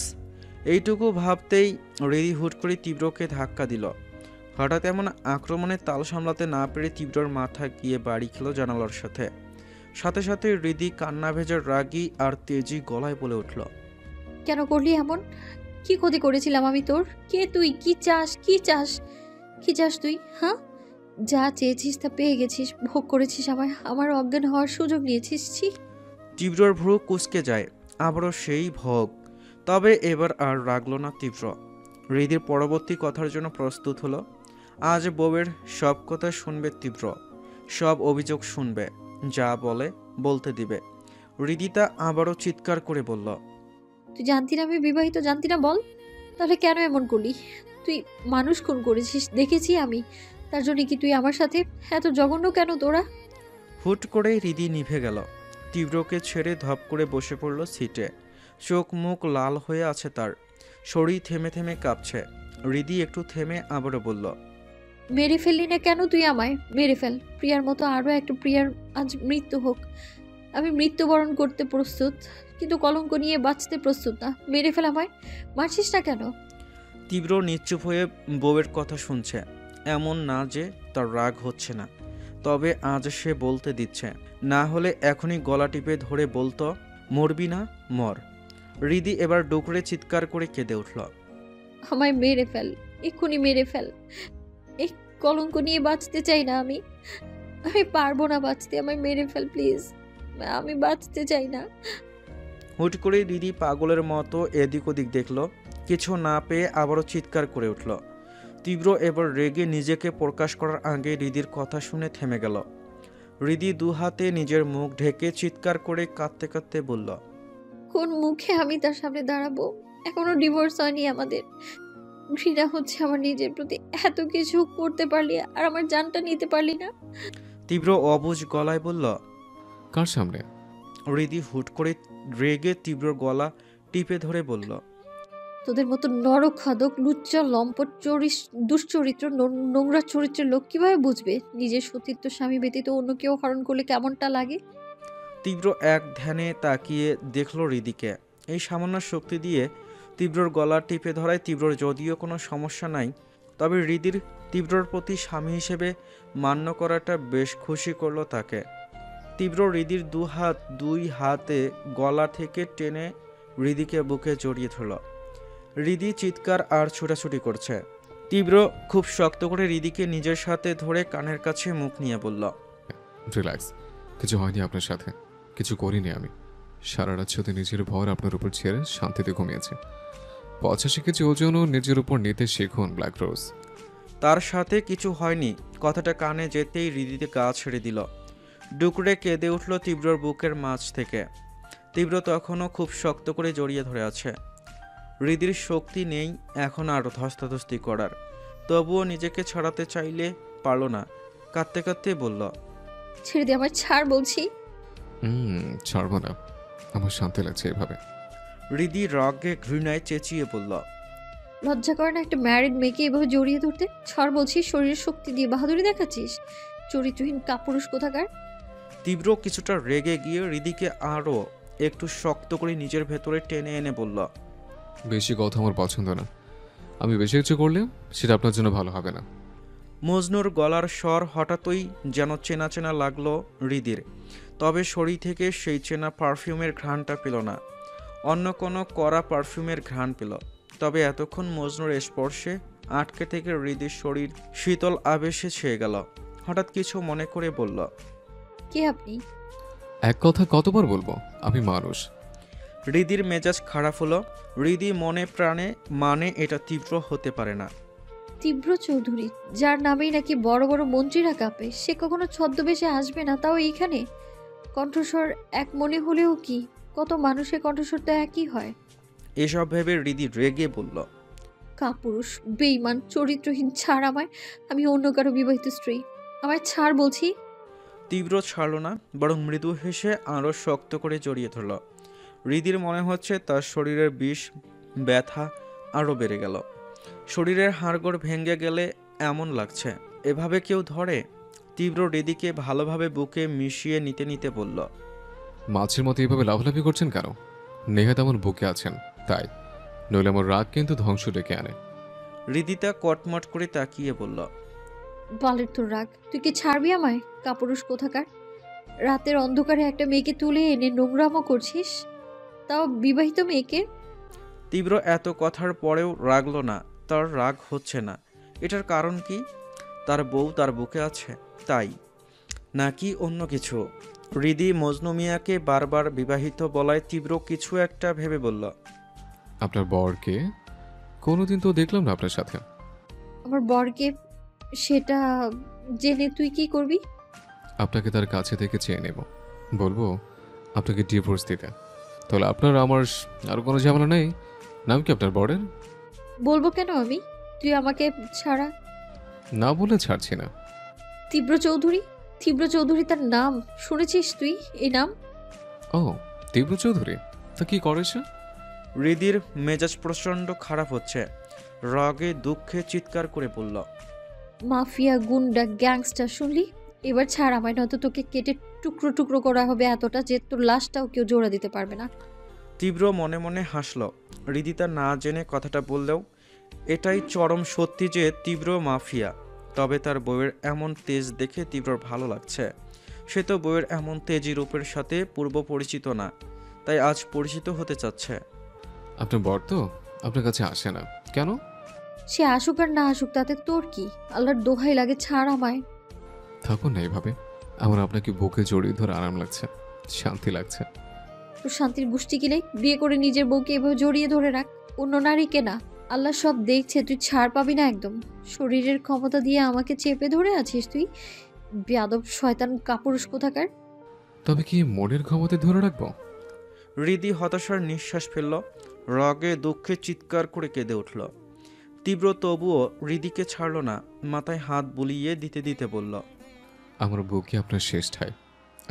এইটুকু ভাবতেই রিদি হুট করে তীব্রকে ধাক্কা দিল। হঠাৎ এমন আক্রমণে তাল সামলাতে না পেরে তীব্রর মাথা গিয়ে বাড়ি খেল জানালার সাথে। সাথে সাথে রিদি কান্না ভেজার রাগী আর তেজি গলায় বলে উঠল, কেন করলি এমন? কি ক্ষতি করেছিলাম আমি তোর? কে তুই? কি চাস? কি চাস? কি চাস তুই? হ্যাঁ, যা চেয়েছিস তা পেয়ে গেছিস, ভোগ করেছিস, আমার অজ্ঞান হওয়ার সুযোগ নিয়েছিস। ছি! তীব্রর ভ্রু কুঁচকে যায়, আবারও সেই ভোগ। তবে এবার আর রাগল না তীব্র। হৃদির পরবর্তী কথার জন্য প্রস্তুত হলো। আজ বউয়ের সব কথা শুনবে তীব্র, সব অভিযোগ শুনবে, যা বলে বলতে দিবে। হৃদিতা আবারও চিৎকার করে বলল, তুই জানতি না আমি বিবাহিত? জানতি না? বল তাহলে কেন এমন করলি? তুই মানুষ খুন করেছিস, দেখেছি আমি। তার জন্য কি তুই আমার সাথে এত জঘন্য কেন তোরা? হুট করে হৃদি নিভে গেল। তীব্রকে ছেড়ে ধপ করে বসে পড়ল সিটে। চোখ মুখ লাল হয়ে আছে তার, শরীর থেমে থেমে কাঁপছে। হৃদি একটু থেমে আবারও বলল, মেরে ফেললি না কেন তুই আমায়? মেরে ফেল। প্রিয়ার মতো আরও একটা প্রিয়ার আজ মৃত্যু হোক। আমি মৃত্যুবরণ করতে প্রস্তুত, কিন্তু কলঙ্ক নিয়ে বাঁচতে প্রস্তুত না। মেরে ফেল আমায়। মারছিস না কেন? তীব্র নিশ্চুপ হয়ে বউয়ের কথা শুনছে। এমন না যে তার রাগ হচ্ছে না, তবে আজ সে বলতে দিচ্ছে। না হলে এখনই গলা টিপে ধরে বলতো, মরবি না, মর। হৃদি এবার ডুকরে চিৎকার করে কেঁদে উঠল। আমায় মেরে ফেল, এক্ষুনি মেরে ফেল। এই কলঙ্ক নিয়ে বাঁচতে চাই না আমি। আমি পারবো না বাঁচতে। আমায় মেরে ফেল প্লিজ। আমি বাঁচতে চাই না। হুট করে দিদি পাগলের মতো এদিক ওদিক দেখল, কিছু না পেয়ে আবারও চিৎকার করে উঠল। তীব্র এবার রেগে নিজেকে প্রকাশ করার আগে হৃদির কথা শুনে থেমে গেল। হৃদি দু হাতে নিজের মুখ ঢেকে চিৎকার করে কাঁদতে কাঁদতে বলল, কোন মুখে আমি তার সামনে দাঁড়াবো? এখনো ডিভোর্স হয়নি আমাদের। ঘৃণা হচ্ছে আমার নিজের প্রতি। এত কিছু করতে পারলি আর আমার জানটা নিতে পারলি না। তীব্র অবুঝ গলায় বলল, কার সামনে? হৃদি হুট করে রেগে তীব্রর গলা টিপে ধরে বলল, তোদের মতো নরখাদক, লুচ্চা, লম্পট, দুশ্চরিত্র, নোংরা চরিত্রের লোক কিভাবে বুঝবে নিজের সতীর্থ স্বামী ব্যতীত অন্য কেউ হরণ করলে কেমনটা লাগে? তীব্র এক ধ্যানে তাকিয়ে দেখল হৃদিকে। এই সামান্য শক্তি দিয়ে তীব্রর গলা টিপে ধরায় তীব্রর যদিও কোনো সমস্যা নাই, তবে হৃদির তীব্রর প্রতি স্বামী হিসেবে মান্য করাটা বেশ খুশি করলো তাকে। তীব্র হৃদির দুই হাতে গলা থেকে টেনে হৃদিকে বুকে জড়িয়ে ধরল। হৃদি চিৎকার আর ছুটাছুটি করছে। তীব্র খুব শক্ত করে হৃদিকে নিজের সাথে ধরে কানের কাছে মুখ নিয়ে বলল, রিল্যাক্স, কিছু হয়নি আপনার সাথে, কিছু করিনি আমি। সারা রাত শুধু নিজের ভর আপনার উপর ছেড়ে শান্তিতে ঘুমিয়েছে। 85 কেজি ওজনও নিজের উপর নিতে শিখুন ব্ল্যাক রোজ। তার সাথে কিছু হয়নি কথাটা কানে যেতেই হৃদিতে গা ছেড়ে দিল। ডুকরে কেঁদে উঠল তীব্রর বুকের মাঝ থেকে। তীব্র তখনও খুব শক্ত করে জড়িয়ে ধরে আছে। হৃদির শক্তি নেই এখন আর ধস্তাধস্তি করার, তবুও নিজেকে ছাড়াতে চাইলে পারল না। কাঁদতে কাঁদতে বলল, ছেড়ে দে আমার, ছাড় বলছি। ছাড়বো না, আমার শান্তি লাগছে এভাবে। হৃদি রাগে ঘৃণায় চেঁচিয়ে বলল, লজ্জা করে না একটা ম্যারিড মেয়েকে এভাবে জড়িয়ে ধরতে? ছাড় বলছি। শরীরের শক্তি দিয়ে বাহাদুরি দেখাচ্ছিস? চরিত্রহীন কাপুরুষ কোথাকার। তীব্র কিছুটা রেগে গিয়ে হৃদিকে আরও একটু শক্ত করে নিজের ভেতরে টেনে এনে বলল, বেশি কথা আমার পছন্দ না। আমি বেশি কিছু করলে সেটা আপনার জন্য ভালো হবে না। মজনুর গলার স্বর হঠাৎই যেন চেনা চেনা লাগলো হৃদির, তবে শরীর থেকে সেই চেনা পারফিউমের ঘ্রাণটা পেল না, অন্য কোনো কড়া পারফিউমের ঘ্রাণ পেল। তবে এতক্ষণ মজনুর স্পর্শে আটকে থেকে হৃদির শরীর শীতল আবেশে ছেয়ে গেল। হঠাৎ কিছু মনে করে বলল, কে আপনি? এক কথা কতবার বলবো, আমি মানুষ। হৃদির মেজাজ খারাপ হলো। হৃদি মনে প্রাণে মানে এটা তীব্র হতে পারে না। তীব্র চৌধুরী, যার নামেই নাকি বড় বড় মন্ত্রীরা কাঁপে, সে কখনো ছদ্মবেশে আসবে না, তাও এইখানে। কণ্ঠস্বর এক মনে হলেও কি কত মানুষের কণ্ঠস্বর তো একই হয়। এসব ভেবে হৃদি রেগে বলল, কাপুরুষ, বেঈমান, চরিত্রহীন, ছাড় আমায়। আমি অন্য কারো বিবাহিত স্ত্রী। আমায় ছাড় বলছি। তীব্র ছাড়ল না, বরং মৃদু হেসে আরও শক্ত করে জড়িয়ে ধরল। হৃদির মনে হচ্ছে তার শরীরের বিষ ব্যথা আরও বেড়ে গেল। শরীরের হাড়গোড় ভেঙে গেলে এমন লাগছে। এভাবে কেউ ধরে? তীব্র হৃদিকে ভালোভাবে বুকে মিশিয়ে নিতে নিতে বলল, মাছের মতো এইভাবে লাফালাফি করছেন কেন? নেহাত আমার বুকে আছেন তাই, নইলে আমার রাগ কিন্তু ধ্বংস ডেকে আনে। হৃদিতা কটমট করে তাকিয়ে বলল, বলের তোর রাগ, তুই কি ছাড়বি আমায়? কাপুরুষ কোথাকার! রাতের অন্ধকারে একটা মেয়েকে তুলে এনে নোংরামো করছিস, তাও বিবাহিত মেয়েকে। তীব্র এত কথার পরেও রাগল না। তার রাগ হচ্ছে না। এটার কারণ কি? তার বউ তার বুকে আছে তাই, নাকি অন্য কিছু? হৃদি মজনু মিয়াকে বারবার বিবাহিত বলায় তীব্র কিছু একটা ভেবে বলল, আপনার বরকে? কোনোদিন তো দেখলাম না আপনার সাথে। আমার বরকে? সেটা জেনে তুই কি করবি? আপনাকে তার কাছে থেকে চেয়ে নেব, বলবো আপনাকে ডিভোর্স দিতে। তাহলে আপনার আমার আর কোনো ঝামেলা নেই। নাম কি আপনার বরের? বলবো কেন আমি? তুই আমাকে ছাড়া। না বলে ছাড়ছি না। তীব্র চৌধুরী। তীব্র চৌধুরী তার নাম, শুনেছিস তুই এই নাম? ও, তীব্র চৌধুরী। তা কি করে সে? হৃদির মেজাজ প্রচণ্ড খারাপ হচ্ছে। রাগে দুঃখে চিৎকার করে বলল, মাফিয়া, গুন্ডা, গ্যাংস্টার, শুনলি? এবার ছাড় আমায়, নয়তো তোকে কেটে টুকরো টুকরো করা হবে এতটা যে তোর লাশটাও কেউ জোড়া দিতে পারবে না। তীব্র মনে মনে হাসল। হৃদিতা না জেনে কথাটা বললেও এটাই চরম সত্যি যে তীব্র মাফিয়া। তবে তার বউয়ের এমন তেজ দেখে তীব্রর ভালো লাগছে। সে তো বউয়ের এমন তেজি রূপের সাথে পূর্ব পরিচিত না, তাই আজ পরিচিত হতে চাচ্ছে। আপনার বর তো আপনার কাছে আসে না কেন? সে আসুক আর না আসুক তাতে তোর কি? আল্লাহর দোহাই লাগে, ছাড় আমায়। থাকুন না এইভাবে, আমার আপনাকে বুকে জড়িয়ে ধরে আরাম লাগছে, শান্তি লাগছে। তোর শান্তির গুষ্টি গিলে বিয়ে করে নিজের বউকে এভাবে জড়িয়ে ধরে রাখ, অন্য নারীকে না। আল্লাহ সব দেখছে, তুই ছাড় পাবি না একদম। শরীরের ক্ষমতা দিয়ে আমাকে চেপে ধরে আছিস তুই, বেয়াদব শয়তান কাপুরুষ কোথাকার। তবে কি মনের ক্ষমতা ধরে রাখবো? হৃদি হতাশার নিঃশ্বাস ফেলল। রাগে দুঃখে চিৎকার করে কেঁদে উঠল। তীব্র তবুও হৃদিকে ছাড়ল না। মাথায় হাত বুলিয়ে দিতে দিতে বলল, আমার বুকে আপনার শেষ ঠাই।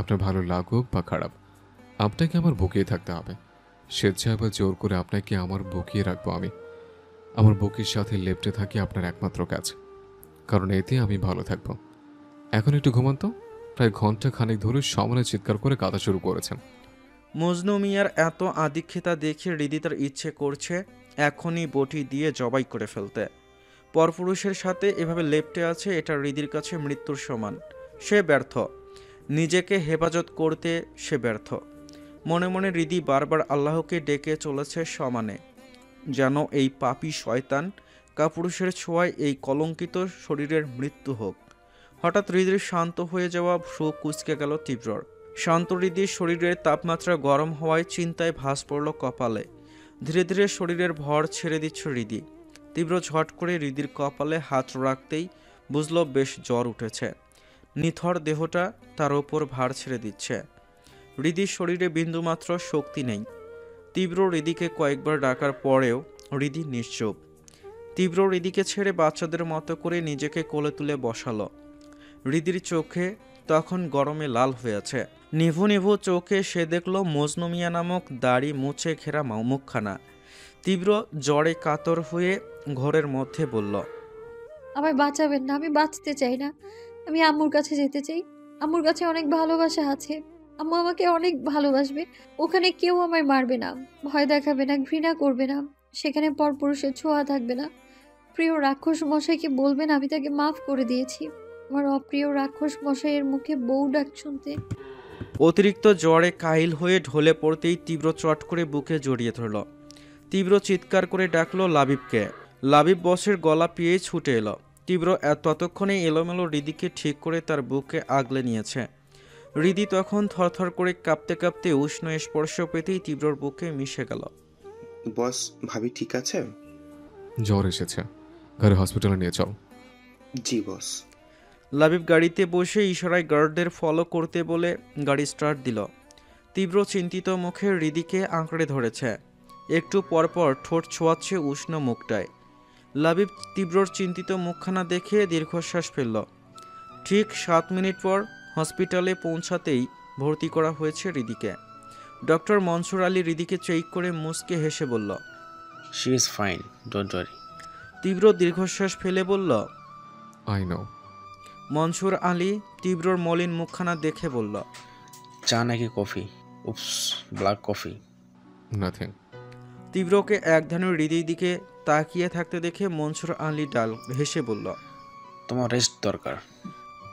আপনার ভালো লাগুক বা খারাপ, আপনাকে আমার বুকেই থাকতে হবে। স্বেচ্ছায় বা জোর করে আপনাকে আমার বুকিয়ে রাখবো আমি। আমার বুকের সাথে লেপ্টে থাকি আপনার একমাত্র কাজ, কারণ এতে আমি ভালো থাকবো। এখন একটু ঘুমান তো। প্রায় ঘন্টা খানেক ধরে সমানে চিৎকার করে কাঁদা শুরু করেছেন। মজনু মিয়ার এত আদিক্ষেতা দেখে হৃদি তার ইচ্ছে করছে এখনই বটি দিয়ে জবাই করে ফেলতে। পরপুরুষের সাথে এভাবে লেপ্টে আছে, এটা হৃদির কাছে মৃত্যুর সমান। সে ব্যর্থ, নিজেকে হেফাজত করতে সে ব্যর্থ। মনে মনে হৃদি বারবার আল্লাহকে ডেকে চলেছে সমানে, যেন এই পাপী শয়তান কাপুরুষের ছোঁয়ায় এই কলঙ্কিত শরীরের মৃত্যু হোক। হঠাৎ হৃদির শান্ত হয়ে যাওয়া ভ্রু কুঁচকে গেল তীব্রর। শান্ত হৃদির শরীরের তাপমাত্রা গরম হওয়ায় চিন্তায় ভাঁজ পড়ল কপালে। ধীরে ধীরে শরীরের ভর ছেড়ে দিচ্ছে হৃদি। তীব্র ঝট করে হৃদির কপালে হাত রাখতেই বুঝল বেশ জ্বর উঠেছে। নিথর দেহটা তার ওপর ভার ছেড়ে দিচ্ছে। হৃদির শরীরে বিন্দুমাত্র শক্তি নেই। তীব্র হৃদিকে কয়েকবার ডাকার পরেও হৃদি নিশ্চুপ। তীব্র হৃদিকে ছেড়ে বাচ্চাদের মতো করে নিজেকে কোলে তুলে বসালো। হৃদির চোখে তখন গরমে লাল হয়ে আছে। নিভু নিভু চোখে সে দেখল মজনু মিয়া নামক দাড়ি মুছে ঘেরা মুখখানা। তীব্র জ্বরে কাতর হয়ে ঘরের মধ্যে বলল, আমায় বাঁচাবেন না, আমি বাঁচতে চাই না। আমি আম্মুর কাছে যেতে চাই। আম্মুর কাছে অনেক ভালোবাসা আছে। আম্মু আমাকে অনেক ভালোবাসবে। ওখানে কেউ আমায় মারবে না, ভয় দেখাবে না, ঘৃণা করবে না। সেখানে পরপুরুষের ছোঁয়া থাকবে না। প্রিয় রাক্ষস মশাইকে বলবেন আমি তাকে মাফ করে দিয়েছি। আমার অপ্রিয় রাক্ষস মশাইয়ের মুখে বউ ডাক শুনতে। অতিরিক্ত জ্বরে কাহিল হয়ে ঢলে পড়তেই তীব্র চট করে বুকে জড়িয়ে ধরল। তীব্র চিৎকার করে ডাকলো লাবিবকে। লাবিব বসের গলা পেয়ে ছুটে এলো। তীব্র ততক্ষণে এলোমেলো হৃদিকে ঠিক করে তার বুকে আগলে নিয়েছে। হৃদি তখন থরথর করে কাঁপতে কাঁপতে উষ্ণ স্পর্শ পেতেই তীব্রর বুকে মিশে গেল। বস, ভাবি ঠিক আছে? জ্বর এসেছে, ঘরে হসপিটালে নিয়ে চল। জি বস। লাবিব গাড়িতে বসে ইশারায় গার্ডদের ফলো করতে বলে গাড়ি স্টার্ট দিল। তীব্র চিন্তিত মুখে হৃদিকে আঁকড়ে ধরেছে। একটু পরপর ঠোঁট ছোঁয়াচ্ছে উষ্ণ মুখটায়। লাবিব তীব্রর চিন্তিত মুখখানা দেখে দীর্ঘশ্বাস ফেলল। ঠিক 7 মিনিট পর হসপিটালে পৌঁছাতেই ভর্তি করা হয়েছে হৃদিকে। ডক্টর মনসুর আলী হৃদিকে চেক করে মুচকে হেসে বলল, she is fine, don't worry. তীব্র দীর্ঘশ্বাস ফেলে বলল, আই নো। মনসুর আলী তীব্রর মলিন মুখখানা দেখে বলল, চা নাকি কফি? উপস, ব্ল্যাক কফি। নাথিং। তীব্রকে এক ধ্যানে হৃদির দিকে তাকিয়ে থাকতে দেখে মনসুর আলী ডাল হেসে বলল, তোমার রেস্ট দরকার।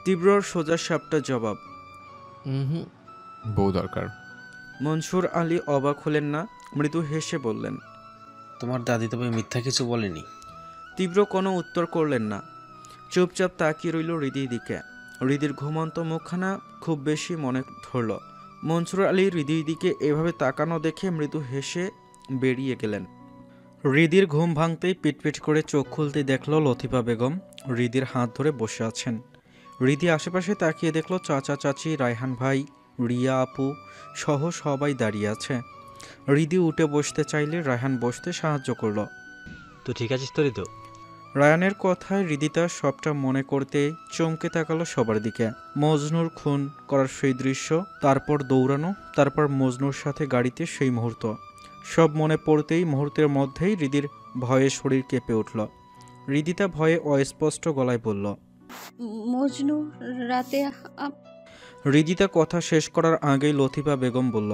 তীব্রর সোজা সাপটা জবাব, বউ দরকার। মনসুর আলী অবাক হলেন না, মৃদু হেসে বললেন, তোমার দাদি তবে মিথ্যা কিছু বলেনি? তীব্র কোনো উত্তর করলেন না, চুপচাপ তাকিয়ে রইল হৃদির দিকে। হৃদির ঘুমন্ত মুখখানা খুব বেশি মনে ধরল। মনসুর আলী হৃদির দিকে এভাবে তাকানো দেখে মৃদু হেসে বেরিয়ে গেলেন। হৃদির ঘুম ভাঙতেই পিটপিট করে চোখ খুলতে দেখল লতিফা বেগম হৃদির হাত ধরে বসে আছেন। হৃদি আশেপাশে তাকিয়ে দেখল চাচা চাচি, রায়হান ভাই, রিয়া আপু সহ সবাই দাঁড়িয়ে আছে। হৃদি উঠে বসতে চাইলে রায়হান বসতে সাহায্য করল। তুই ঠিক আছিস তো ঋতু? রায়ানের কথায় হৃদিতা সবটা মনে করতে চমকে তাকালো সবার দিকে। মজনুর খুন করার সেই দৃশ্য, তারপর দৌড়ানো, তারপর মজনুর সাথে গাড়িতে সেই মুহূর্ত, সব মনে পড়তেই মুহূর্তের মধ্যেই হৃদির ভয়ে শরীর কেঁপে উঠল। হৃদিতা ভয়ে অস্পষ্ট গলায় বলল, মজনু রাতে হৃদিতা কথা শেষ করার আগেই লতিফা বেগম বলল,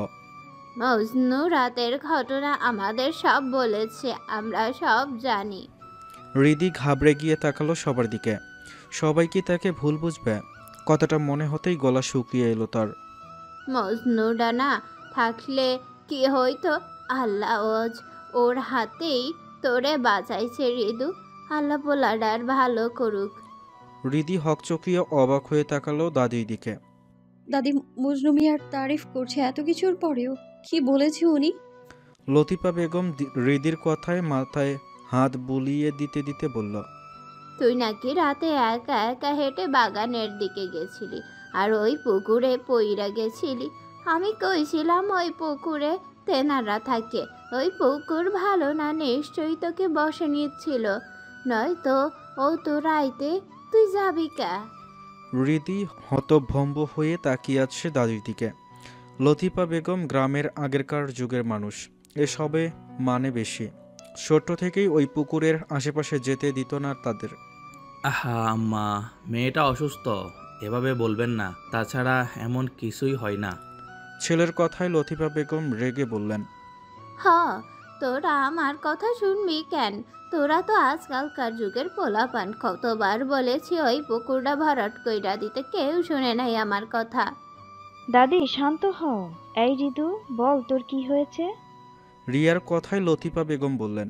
মজনু রাতের ঘটনা আমাদের সব বলেছে, আমরা সব জানি। হৃদি ঘাবড়ে গিয়ে তাকালো সবার দিকে। সবাই কি তাকে ভুল বুঝবে? কথাটা মনে হতেই গলা শুকিয়ে এলো তার। মজনু ডানা থাকলে কি হইতো? আল্লাহ ওর হাতেই তোরে বাঁচাইছে ঋদু। আল্লাহ পোলাডার ভালো করুক। হৃদি হকচকিয়ে অবাক হয়ে তাকালো দাদির দিকে। দাদি মজনু মিয়ার তারিফ করছে এত কিছুর পরেও, কি বলেছে উনি? লতিফা বেগম হৃদির কথায় মাথায় হাত বুলিয়ে দিতে দিতে বলল, তুই নাকি রাতে একা একা হেঁটে বাগানের দিকে গেছিলি আর ওই পুকুরে পইরা গেছিলি। আমি কইছিলাম ওই পুকুরে তেনারা থাকে, ওই পুকুর ভালো না, নিশ্চয়ই তোকে বসে নিচ্ছিল, নয়তো ও তো রাইতে তুই যাবি কা? হৃদি হতভম্ব হয়ে তাকিয়ে আছে দাদির দিকে। লতিফা বেগম গ্রামের আগেরকার যুগের মানুষ, এসবে মানে বেশি। ছোট্ট থেকেই ওই পুকুরের আশেপাশে যেতে দিত না তাদের। আহা আম্মা, মেয়েটা অসুস্থ, এভাবে বলবেন না, তাছাড়া এমন কিছুই হয় না। ছেলের কথায় লতিফা বেগম রেগে বললেন, হ, তোরা আমার কথা শুনবি কেন? তোরা তো আজকালকার যুগের পোলাপান, কতবার বলেছি ওই পুকুরটা ভরাট কইরা দিতে, কেউ শুনে নাই আমার কথা। দাদি শান্ত হও। এই ঋতু, বল তোর কি হয়েছে? রিয়ার কথায় লতিফা বেগম বললেন,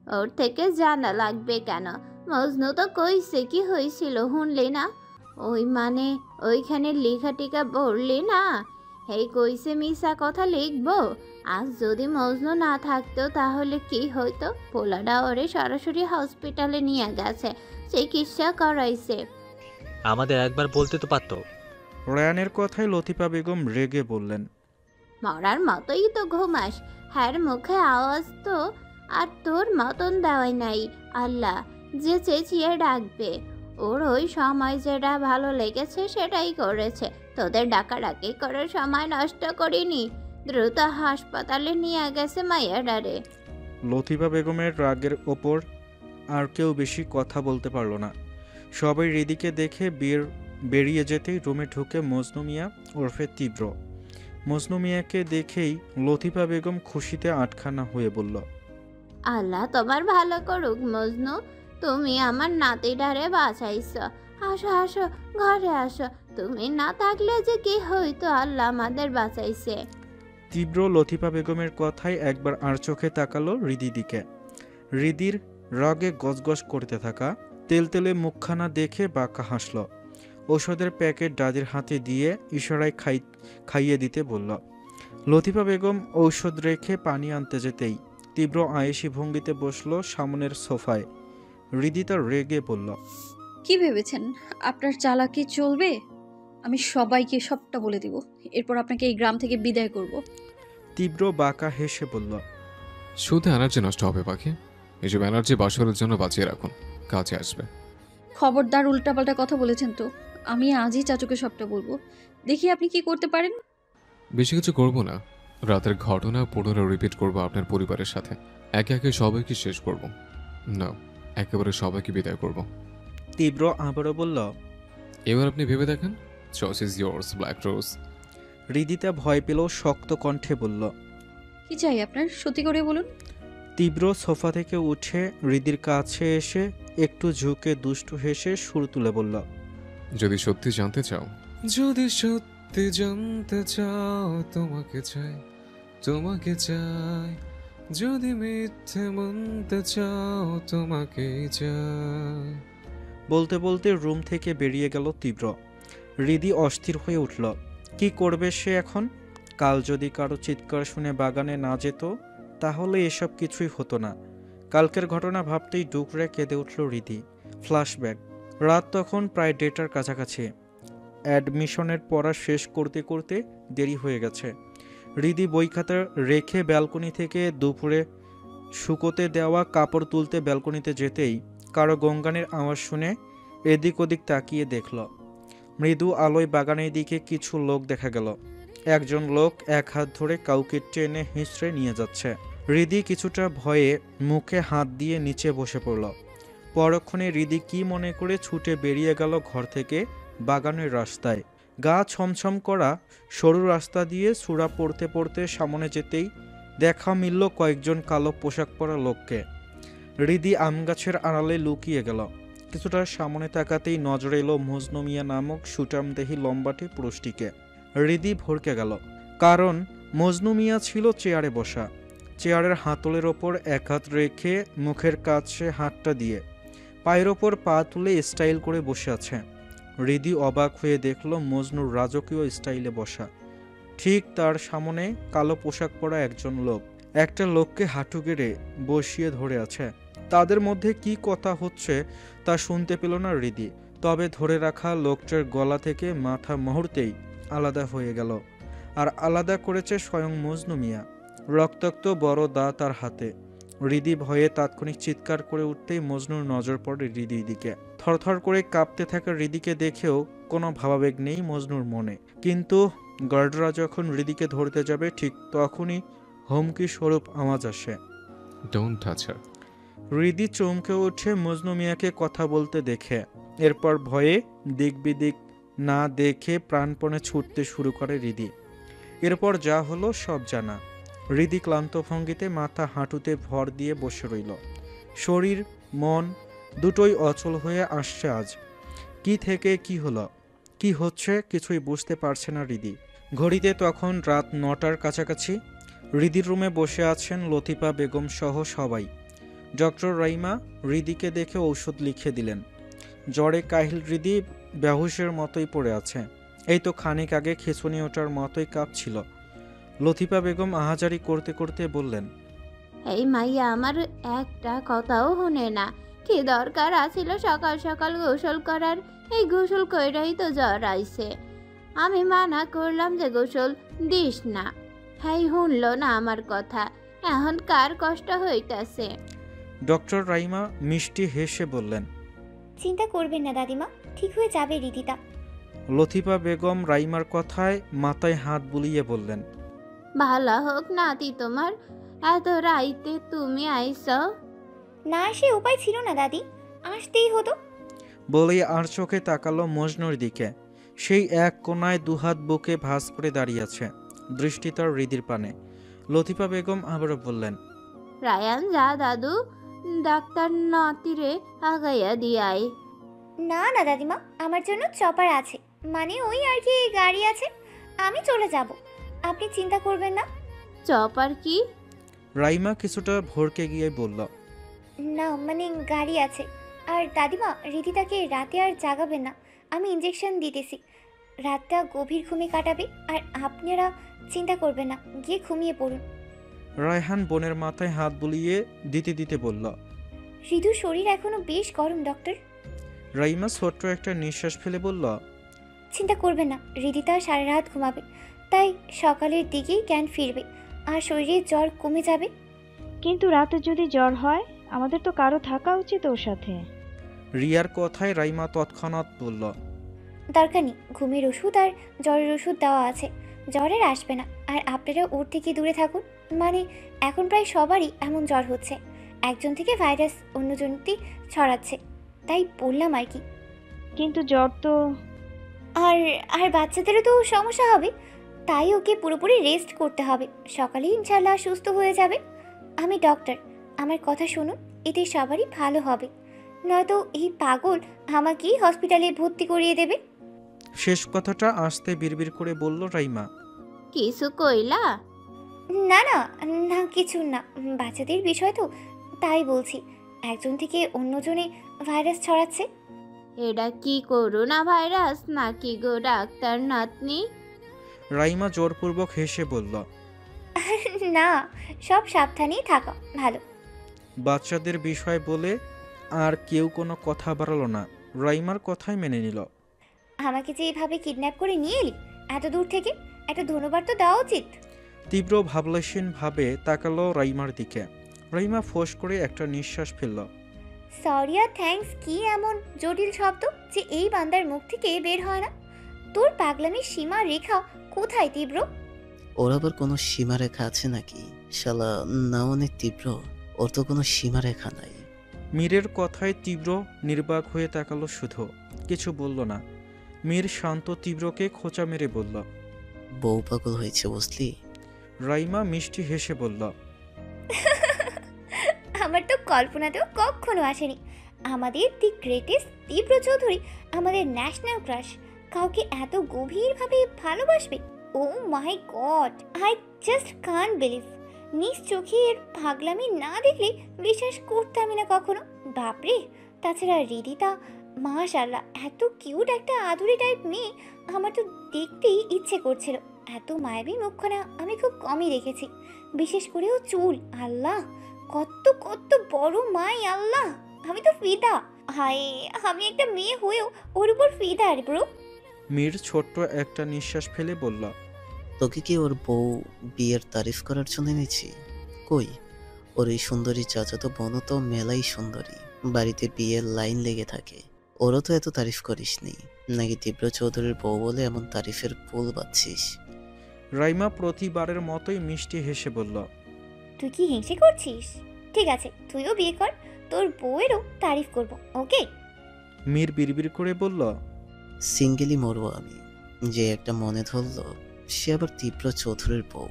ওর থেকে জানা লাগবে কেন? মজনু তো কইছে কি হয়েছিল শুনলি না? ওই মানে ওইখানে লেখা টিকা পড়লি না? এই কইছে মিশা কথা লিখবো। আজ যদি মজনু না থাকতো তাহলে কি হইতো? পোলাডা ওরে সরাসরি হসপিটালে নিয়ে গেছে, চিকিৎসা করাইছে। আমাদের একবার বলতে তো পারতো। রায়ানের কথায় লতিফা বেগম রেগে বললেন, মরার মতোই তো ঘুমাস, হ্যার মুখে আওয়াজ তো আর তোর মতন দেওয়াই নাই। আল্লাহ যে চেঁচিয়ে ডাকবে, ওর ওই সময় যেটা ভালো লেগেছে সেটাই করেছে। তোদের ডাকাডাকি করার সময় নষ্ট করিনি। দ্রুত হাসপাতালে নিয়ে গেছে মাইয়াডারে। লতিফা বেগমের রাগের ওপর আর কেউ বেশি কথা বলতে পারল না। সবাই হৃদিকে দেখে বেরিয়ে যেতেই রুমে ঢুকে মজনু মিয়া ওরফে তীব্র। মজনু মিয়াকে দেখেই লতিফা বেগম খুশিতে আটখানা হয়ে বলল, আল্লাহ তোমার ভালো করুক মজনু, তুমি আমার নাতিটারে বাঁচাইছ। আসো আসো, ঘরে আসো। তুমি না থাকলে যে কি হইতো? আল্লাহ আমাদের বাঁচাইছে। তীব্র লতিফা বেগমের কথায় একবার আর চোখে তাকালো হৃদির দিকে। হৃদির রাগে গজগজ করতে থাকা তেলতেলে মুখখানা দেখে বাঁকা হাসল। ঔষধের প্যাকেট দাদির হাতে দিয়ে ইশারায় খাইয়ে দিতে বলল। লতিফা বেগম ঔষধ রেখে পানি আনতে যেতেই তীব্র আয়েশি ভঙ্গিতে বসলো সামনের সোফায়। হৃদিতা রেগে বলল, কি ভেবেছেন আপনার চালাকি চলবে? আমি সবাইকে সবটা বলে দিব, এরপর আপনাকে এই গ্রাম থেকে বিদায় করব। তীব্র বাঁকা হেসে বলল, শুধু এনার্জি নষ্ট হবে পাখি, এসব এনার্জি বাসরের জন্য বাঁচিয়ে রাখুন, কাজে আসবে। খবরদার উল্টাপাল্টা কথা বলেছেন তো। আমি আজই চাচুকে সবটা বলবো, দেখি আপনি কি করতে পারেন। বেশি কিছু করব না, রাতের ঘটনা পুনরায় রিপিট করব আপনার পরিবারের সাথে। একে একে সবাইকে শেষ করব, না একেবারে সবাইকে বিদায় করব। তীব্র আবারও বলল, এবার আপনি ভেবে দেখেন। চয়েস ইজ ইয়ার্স ব্ল্যাক রোজ। হৃদিতা ভয় পেলেও শক্ত কণ্ঠে বলল, কি চাই আপনার, সত্যি করে বলুন। তীব্র সোফা থেকে উঠে হৃদির কাছে এসে একটু ঝুঁকে দুষ্টু হেসে সুর তুলে বলল, যদি সত্যি জানতে চাও, যদি সত্যি জানতে চাও, তোমাকে চাই, তোমাকে চাই, যদি মিথ্যে মানতে চাও, তোমাকে চাই। বলতে বলতে রুম থেকে বেরিয়ে গেল তীব্র। হৃদি অস্থির হয়ে উঠল। কি করবে সে এখন? কাল যদি কারো চিৎকার শুনে বাগানে না যেত তাহলে এসব কিছুই হতো না। কালকের ঘটনা ভাবতেই ডুকরে কেঁদে উঠল হৃদি। ফ্ল্যাশব্যাক। রাত তখন প্রায় 1:30টার কাছাকাছি। অ্যাডমিশনের পড়া শেষ করতে করতে দেরি হয়ে গেছে। হৃদি বই খাতা রেখে ব্যালকনি থেকে দুপুরে শুকোতে দেওয়া কাপড় তুলতে ব্যালকনিতে যেতেই কারো গঙ্গানের আওয়াজ শুনে এদিক ওদিক তাকিয়ে দেখল। মৃদু আলোয় বাগানের দিকে কিছু লোক দেখা গেল। একজন লোক এক হাত ধরে কাউকে টেনে হিঁচড়ে নিয়ে যাচ্ছে। হৃদি কিছুটা ভয়ে মুখে হাত দিয়ে নিচে বসে পড়ল। পরক্ষণে হৃদি কি মনে করে ছুটে বেরিয়ে গেল ঘর থেকে বাগানের রাস্তায়। গা ছমছম করা সরু রাস্তা দিয়ে সুরা পড়তে পড়তে সামনে যেতেই দেখা মিলল কয়েকজন কালো পোশাক পরা লোককে। হৃদি আমগাছের আড়ালে লুকিয়ে গেল। কিছুটা সামনে তাকাতেই নজরে এলো মজনু মিয়া নামক সুটামদেহী লম্বাটে পুরুষটিকে। হৃদি ভরকে গেল, কারণ মজনু মিয়া ছিল চেয়ারে বসা। চেয়ারের হাতলের ওপর এক হাত রেখে মুখের কাছে হাতটা দিয়ে পায়ের ওপর পা তুলে স্টাইল করে বসে আছে। হৃদি অবাক হয়ে দেখল মজনুর রাজকীয় স্টাইলে বসা। ঠিক তার সামনে কালো পোশাক পরা একজন লোক একটা লোককে হাঁটু গেড়ে বসিয়ে ধরে আছে। তাদের মধ্যে কি কথা হচ্ছে তা শুনতে পেল না হৃদি, তবে ধরে রাখা লোকটার গলা থেকে মাথা মুহূর্তেই আলাদা হয়ে গেল। আর আলাদা করেছে স্বয়ং মজনু মিয়া। রক্তাক্ত বড় দা তার হাতে। হৃদি ভয়ে তাৎক্ষণিক চিৎকার করে উঠতেই মজনুর নজর পড়ে হৃদির দিকে। থরথর করে কাঁপতে থাকা হৃদিকে দেখেও কোনো ভাবাবেগ নেই মজনুর মনে। কিন্তু গার্ডরা যখন হৃদিকে ধরতে যাবে ঠিক তখনই হুমকি স্বরূপ আওয়াজ আসে, ডোন্ট টাচ হার। হৃদি চমকে উঠে মজনু মিয়াকে কথা বলতে দেখে। এরপর ভয়ে দিক বিদিক না দেখে প্রাণপণে ছুটতে শুরু করে হৃদি। এরপর যা হলো সব জানা। হৃদি ক্লান্ত ভঙ্গিতে মাথা হাঁটুতে ভর দিয়ে বসে রইল। শরীর মন দুটোই অচল হয়ে আসছে আজ। কি থেকে কি হলো, কি হচ্ছে কিছুই বুঝতে পারছে না হৃদি। ঘড়িতে তখন রাত 9টার কাছাকাছি। হৃদির রুমে বসে আছেন লতিফা বেগম সহ সবাই। ডক্টর রাইমা হৃদিকে দেখে ঔষধ লিখে দিলেন। জ্বরে কাহিল হৃদি বেহুশের মতোই পড়ে আছে। এই তো খানিক আগে খিঁচুনি ওঠার মতোই কাঁপছিল। লতিফা বেগম আহাজারি করতে করতে বললেন, এই মাইয়া আমার একটা কথাও শুনে না। কি দরকার আছিল সকাল সকাল গোসল করার? এই গোসল কইরাই তো জ্বর আইছে। আমি মানা করলাম যে গোসল দিস না, হ্যাঁ শুনলো না আমার কথা। এখন কার কষ্ট হইতাছে? ডক্টর রাইমা মিষ্টি হেসে বললেন, চিন্তা করবেন না দাদিমা, ঠিক হয়ে যাবে রিদিতা। লতিফা বেগম রাইমার কথায় মাথায় হাত বুলিয়ে বললেন, ভালো হোক নাতি তোমার, এত রাইতে তুমি আইস। না আসে উপায় ছিল না দাদি, আসতেই হতো। বলেই আর চোখে তাকালো মজনুর দিকে। সেই এক কোনায় দুহাত বুকে ভাঁজ করে দাঁড়িয়ে আছে, দৃষ্টি তার হৃদির পানে। লতিফা বেগম আবারও বললেন, রায়ান যা দাদু, ডাক্তার নাতিরে আগাইয়া দিয়াই। না না দাদিমা, আমার জন্য চপার আছে, মানে ওই আর কি গাড়ি আছে, আমি চলে যাব, আপনি চিন্তা করবেন না। চপার কি? রাইমা কিছুটা ভরকে গিয়ে বলল, না মানে গাড়ি আছে। আর দাদিমা রিদিতাকে রাতে আর জাগাবেন না, আমি ইঞ্জেকশন দিতেছি, রাতটা গভীর ঘুমে কাটাবে। আর আপনারা চিন্তা করবেন না, গিয়ে ঘুমিয়ে পড়ুন। রায়হান বোনের মাথায় হাত বুলিয়ে দিতে দিতে বলল, ঋতুর শরীর এখনো বেশ গরম ডক্টর। রাইমা ছোট্ট একটা নিঃশ্বাস ফেলে বলল, চিন্তা করবেন না, রিদিতা সারা রাত ঘুমাবে, তাই সকালের দিকেই জ্ঞান ফিরবে আর শরীরের জ্বর কমে যাবে। কিন্তু রাতে যদি জ্বর হয়, আমাদের তো কারো থাকা উচিত ওর সাথে। রিয়ার কথায় রাইমা তৎক্ষণাৎ বলল, দরকার নেই, ঘুমের ওষুধ আর জ্বরের ওষুধ দেওয়া আছে, জ্বরের আসবে না। আর আপনারা ওর থেকে দূরে থাকুন, মানে এখন প্রায় সবারই এমন জ্বর হচ্ছে, একজন থেকে ভাইরাস অন্যজনকে ছড়াচ্ছে, তাই বললাম আর কি। কিন্তু জ্বর তো আর আর বাচ্চাদেরও তো সমস্যা হবে, তাই ওকে পুরোপুরি রেস্ট করতে হবে। সকালে ইনশাল্লাহ সুস্থ হয়ে যাবে। আমি ডক্টর, আমার কথা শুনুন, এতে সবারই ভালো হবে। নয়তো এই পাগল আমাকেই হসপিটালে ভর্তি করিয়ে দেবে। শেষ কথাটা আস্তে বিড়বিড় করে বলল রাইমা। কিছু কইলা? না না না, কিছু না, বাচ্চাদের বিষয় তো, তাই বলছি। একজন থেকে অন্যজনে ভাইরাস ছড়াচ্ছে। এটা কি করোনা ভাইরাস নাকি গো ডাক্তার নাতনি? রাইমা জোরপূর্বক হেসে বলল। না, সব সাবধানেই থাকা ভালো। বাচ্চাদের বিষয় বলে আর কেউ কোনো কথা বাড়ালো না, রাইমার কথাই মেনে নিল। আমাকে যে এভাবে কিডন্যাপ করে নিয়ে এলি এত দূর থেকে, একটা ধন্যবাদ তো দেওয়া উচিত। তীব্র ভাবলেশীন ভাবে তাকালো রাইমার দিকে। রাইমা ফোঁস করে একটা নিঃশ্বাস ফেলল। সরি আর থ্যাঙ্কস কি এমন জটিল শব্দ যে এই বান্দার মুখ থেকে বের হয় না? তোর পাগলামির সীমা রেখা কোথায় তীব্র? ওর আবার কোনো সীমারেখা আছে নাকি? শালা না অনেক তীব্র, ওর তো কোনো সীমারেখা নাই। মীরের কথায় তীব্র নির্বাক হয়ে তাকালো, শুধু কিছু বলল না। মীর শান্ত তীব্রকে খোঁচা মেরে বলল, বউ পাগল হয়েছে বুঝলি? রাইমা মিষ্টি হেসে বলল, আমার তো কল্পনাতেও কখনো আসেনি আমাদের দি গ্রেটেস্ট তীব্র চৌধুরী, আমাদের ন্যাশনাল ক্রাশ, কাউকে এত গভীরভাবে ভালোবাসবে। Oh my god, I just can't believe. নিজ চোখে এর পাগলামি না দেখলে বিশ্বাস করতামই না কখনো। বাপরে, তাছাড়া রিদিতা মাশাআল্লাহ, এত কিউট একটা আদুরি টাইপ মেয়ে, আমার তো দেখতেই ইচ্ছে করছিল। এত মায়াবী মুখখানা আমি খুব কমই দেখেছি, বিশেষ করেও চুল। আল্লাহ, কত কত বড় মাই আল্লাহ, আমি তো ফিদা। হায়, আমি একটা মেয়ে হয়েও ওর উপর ফিদা রে ব্রো। মীর ছোট্ট একটা নিঃশ্বাস ফেলে বলল, তোকে কি ওর বউ বিয়ের তারিফ করার জন্য এনেছি? কই, ওর এই সুন্দরী চাচাতো বোনও তো মেলাই সুন্দরী, বাড়িতে বিয়ের লাইন লেগে থাকে। ওরও তো এত তারিফ করিসনি নাকি তীব্র চৌধুরীর বউ বলে এমন তারিফের পুল বাচ্ছিস? রাইমা প্রতিবারের মতোই মিষ্টি হেসে বলল, তুই কি হিংসে করছিস? ঠিক আছে, তুইও বিয়ে কর, তোর বউয়েরও তারিফ করব, ওকে? মীর বিড়বিড় করে বলল, সিঙ্গেলি মরবো আমি। যে একটা মনে ধরলো সে আবার তীব্র চৌধুরীর বউ,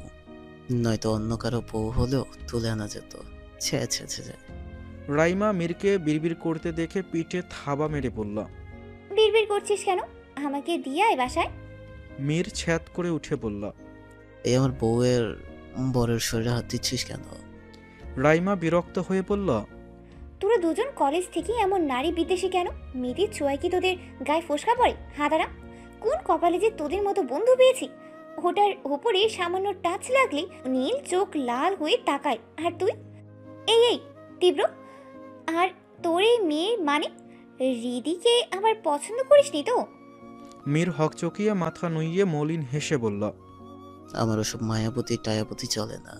নয়তো অন্য কারো বউ হলেও তুলে আনা যেত। ছে ছে ছে ছে। রাইমা মীরকে বিড়বিড় করতে দেখে পিঠে থাবা মেরে বলল, বিড়বিড় করছিস কেন? আমাকে দিয়ে আয় বাসায়। মীর ছ্যাদ করে উঠে বলল, এই আমার বউয়ের বরের শরীরে হাত দিচ্ছিস কেন? রাইমা বিরক্ত হয়ে বলল, তোরা দুজন কলেজ থেকে এমন নারী বিদ্বেষী কেন? মেয়েদের ছোঁয়ায় কি তোদের গায়ে ফোসকা পড়ে? হাদারা, কোন কপালে যে তোদের মতো বন্ধু পেয়েছি। ওটার ওপরে সামান্য টাচ লাগলে নীল চোখ লাল হয়ে তাকায়, আর তুই এই এই তীব্র, আর তোর এই মেয়ে মানে রিদিকে আবার পছন্দ করিসনি তো? মীর হকচকিয়ে মাথা নুইয়ে মলিন হেসে বলল, আমার ওসব মায়াবতী টায়াবতী চলে না,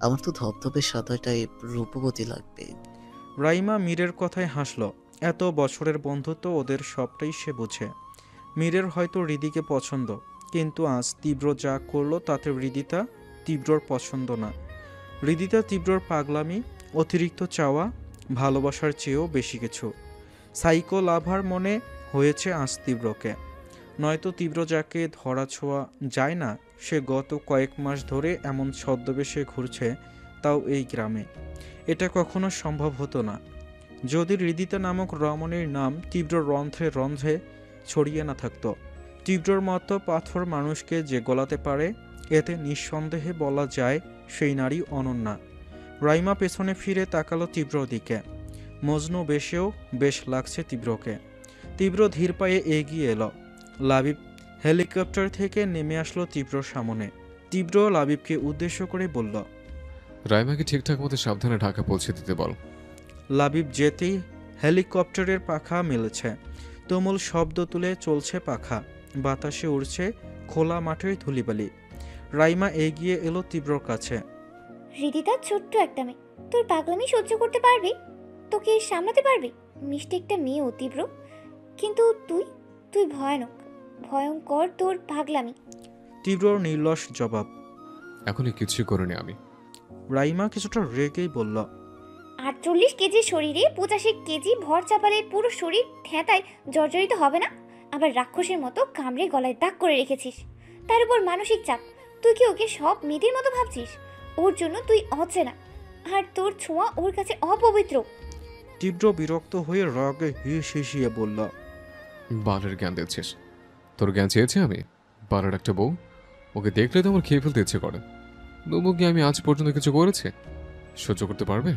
আমার তো ধবধবে সাদা টাইপ রূপবতী লাগবে। রাইমা মীরের কথায় হাসল। এত বছরের বন্ধুত্ব ওদের সবটাই সে বোঝে। মীরের হয়তো হৃদিকে পছন্দ, কিন্তু আজ তীব্র যা করলো তাতে হৃদিতা তীব্রর পছন্দ না। হৃদিতা তীব্রর পাগলামি, অতিরিক্ত চাওয়া, ভালোবাসার চেয়েও বেশি কিছু। সাইকো লাভার মনে হয়েছে আজ তীব্রকে। নয়তো তীব্র যাকে ধরা ছোঁয়া যায় না, সে গত কয়েক মাস ধরে এমন ছদ্মবেশে ঘুরছে, তাও এই গ্রামে। এটা কখনো সম্ভব হতো না যদি হৃদিতা নামক রমণীর নাম তীব্র রন্ধ্রে রন্ধ্রে ছড়িয়ে না থাকতো। তীব্রর মতো পাথর মানুষকে যে গলাতে পারে, এতে নিঃসন্দেহে বলা যায় সেই নারী অনন্যা। রাইমা পেছনে ফিরে তাকালো তীব্রর দিকে। মজনু বেশেও বেশ লাগছে তীব্রকে। তীব্র ধীর পায়ে এগিয়ে এলো। লাবিব হেলিকপ্টার থেকে নেমে আসলো তীব্রর সামনে। তীব্র লাবিবকে উদ্দেশ্য করে বলল, রাইমাকে ঠিকঠাক মতো সাবধানে ঢাকা পৌঁছে দিতে বল। লাবিব যেতেই হেলিকপ্টারের পাখা মেলেছে। তুমুল শব্দ তুলে চলছে পাখা, বাতাসে উড়ছে খোলা মাঠের ধুলিবালি। রাইমা এগিয়ে এলো তীব্রর কাছে। হৃদিতা ছোট্ট একটা মেয়ে, তোর পাগলামি সহ্য করতে পারবে? তোকে সামলাতে পারবে? মিষ্টি একটা মেয়ে ও তীব্র, কিন্তু তুই তুই ভয়ানক, ভয়ঙ্কর তোর পাগলামি। তীব্রর নির্লস জবাব, এখনই কিছু করিনি আমি। রাইমা কিছুটা রেগেই বলল, 48 কেজি শরীরে 85 কেজি ভর চাপালে পুরো শরীর ঠেঁতায় জর্জরিত হবে না? আবার রাক্ষসের মতো কামড়ে গলায় দাগ করে রেখেছিস। তার উপর মানসিক চাপ। তুই কি ওকে সব মেয়েদের মতো ভাবছিস? ওর জন্য তুই অচেনা, আর তোর ছোঁয়া ওর কাছে অপবিত্র। তীব্র বিরক্ত হয়ে রাগে হিসিয়ে বলল, বালের জ্ঞান দিচ্ছিস? তোর জ্ঞান চেয়েছি আমি? বালের একটা বউ, ওকে দেখলে তো আমার খেয়ে ফেলতে ইচ্ছে করে। তবু কি আমি আজ পর্যন্ত কিছু করেছি? সহ্য করতে পারবে?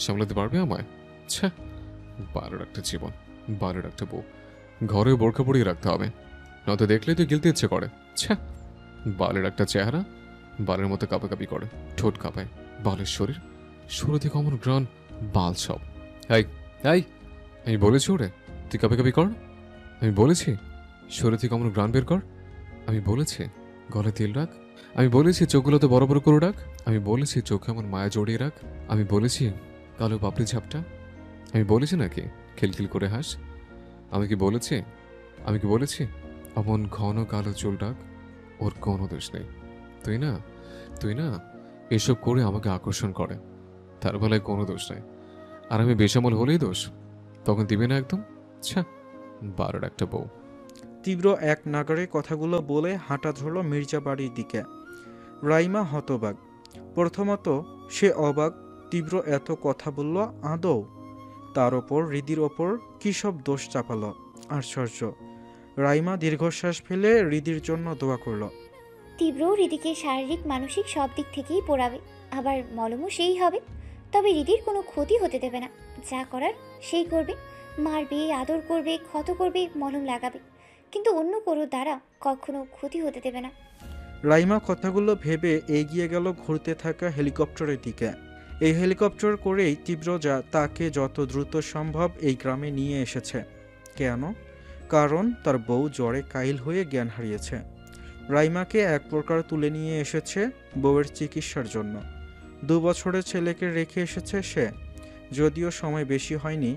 সামলাতে পারবে আমায়? ছ্যা, বালের একটা জীবন, বালের একটা বউ। ঘরে বোরখা পরিয়ে রাখতে হবে, নয়তো দেখলে তো গিলতে ইচ্ছে করে। ছ্যা, বালের একটা চেহারা, বালের মতো কাঁপাকাঁপি করে, ঠোঁট কাঁপায়, বালের শরীর, শুরু থেকে অমন গ্রান, বাল সব। এই এই, আমি বলেছি ওরে তুই কাঁপাকাঁপি কর? আমি বলেছি শরীর থেকে অমন গ্রান বের কর? আমি বলেছি গলায় তেল রাখ? আমি বলেছি চোখগুলো তো বড় বড় করে রাখ? আমি বলেছি চোখে এমন মায়া জড়িয়ে রাখ? আমি বলেছি কালো পাপড়ি ঝাপটা? আমি বলেছি নাকি খিলখিল করে হাস? আমি কি বলেছি? আমি কি বলেছি অমন ঘন কালো চুল রাখ? ওর কোনো দোষ নেই। তুই না এসব করে আমাকে আকর্ষণ করে, তার বেলায় কোনো দোষ নেই। আর আমি বেসামল হলেই দোষ, তখন দিবে না একদম। আচ্ছা, বারোর একটা বউ। তীব্র এক নাগারে কথাগুলো বলে হাঁটা ধরল মির্জা বাড়ির দিকে। রাইমা হতবাক। প্রথমত সে অবাক, তীব্র এত কথা বলল আদৌ? তার ওপর হৃদির ওপর কী সব দোষ চাপালো, আশ্চর্য। রাইমা দীর্ঘশ্বাস ফেলে হৃদির জন্য দোয়া করল। তীব্র হৃদিকে শারীরিক মানসিক সব দিক থেকেই পোড়াবে, আবার মলমও সেই হবে। তবে হৃদির কোনো ক্ষতি হতে দেবে না, যা করার সেই করবে। মারবে, আদর করবে, ক্ষত করবে, মলম লাগাবে, কিন্তু অন্য কারো দ্বারা কখনো ক্ষতি হতে দেবে না। রাইমা কথাগুলো ভেবে এগিয়ে গেল ঘুরতে থাকা হেলিকপ্টারের দিকে। এই হেলিকপ্টার করেই তীব্র তাকে যত দ্রুত সম্ভব এই গ্রামে নিয়ে এসেছে। কেন? কারণ তার বউ জ্বরে কাইল হয়ে জ্ঞান হারিয়েছে। রাইমাকে এক প্রকার তুলে নিয়ে এসেছে বউয়ের চিকিৎসার জন্য। 2 বছরের ছেলেকে রেখে এসেছে সে। যদিও সময় বেশি হয়নি,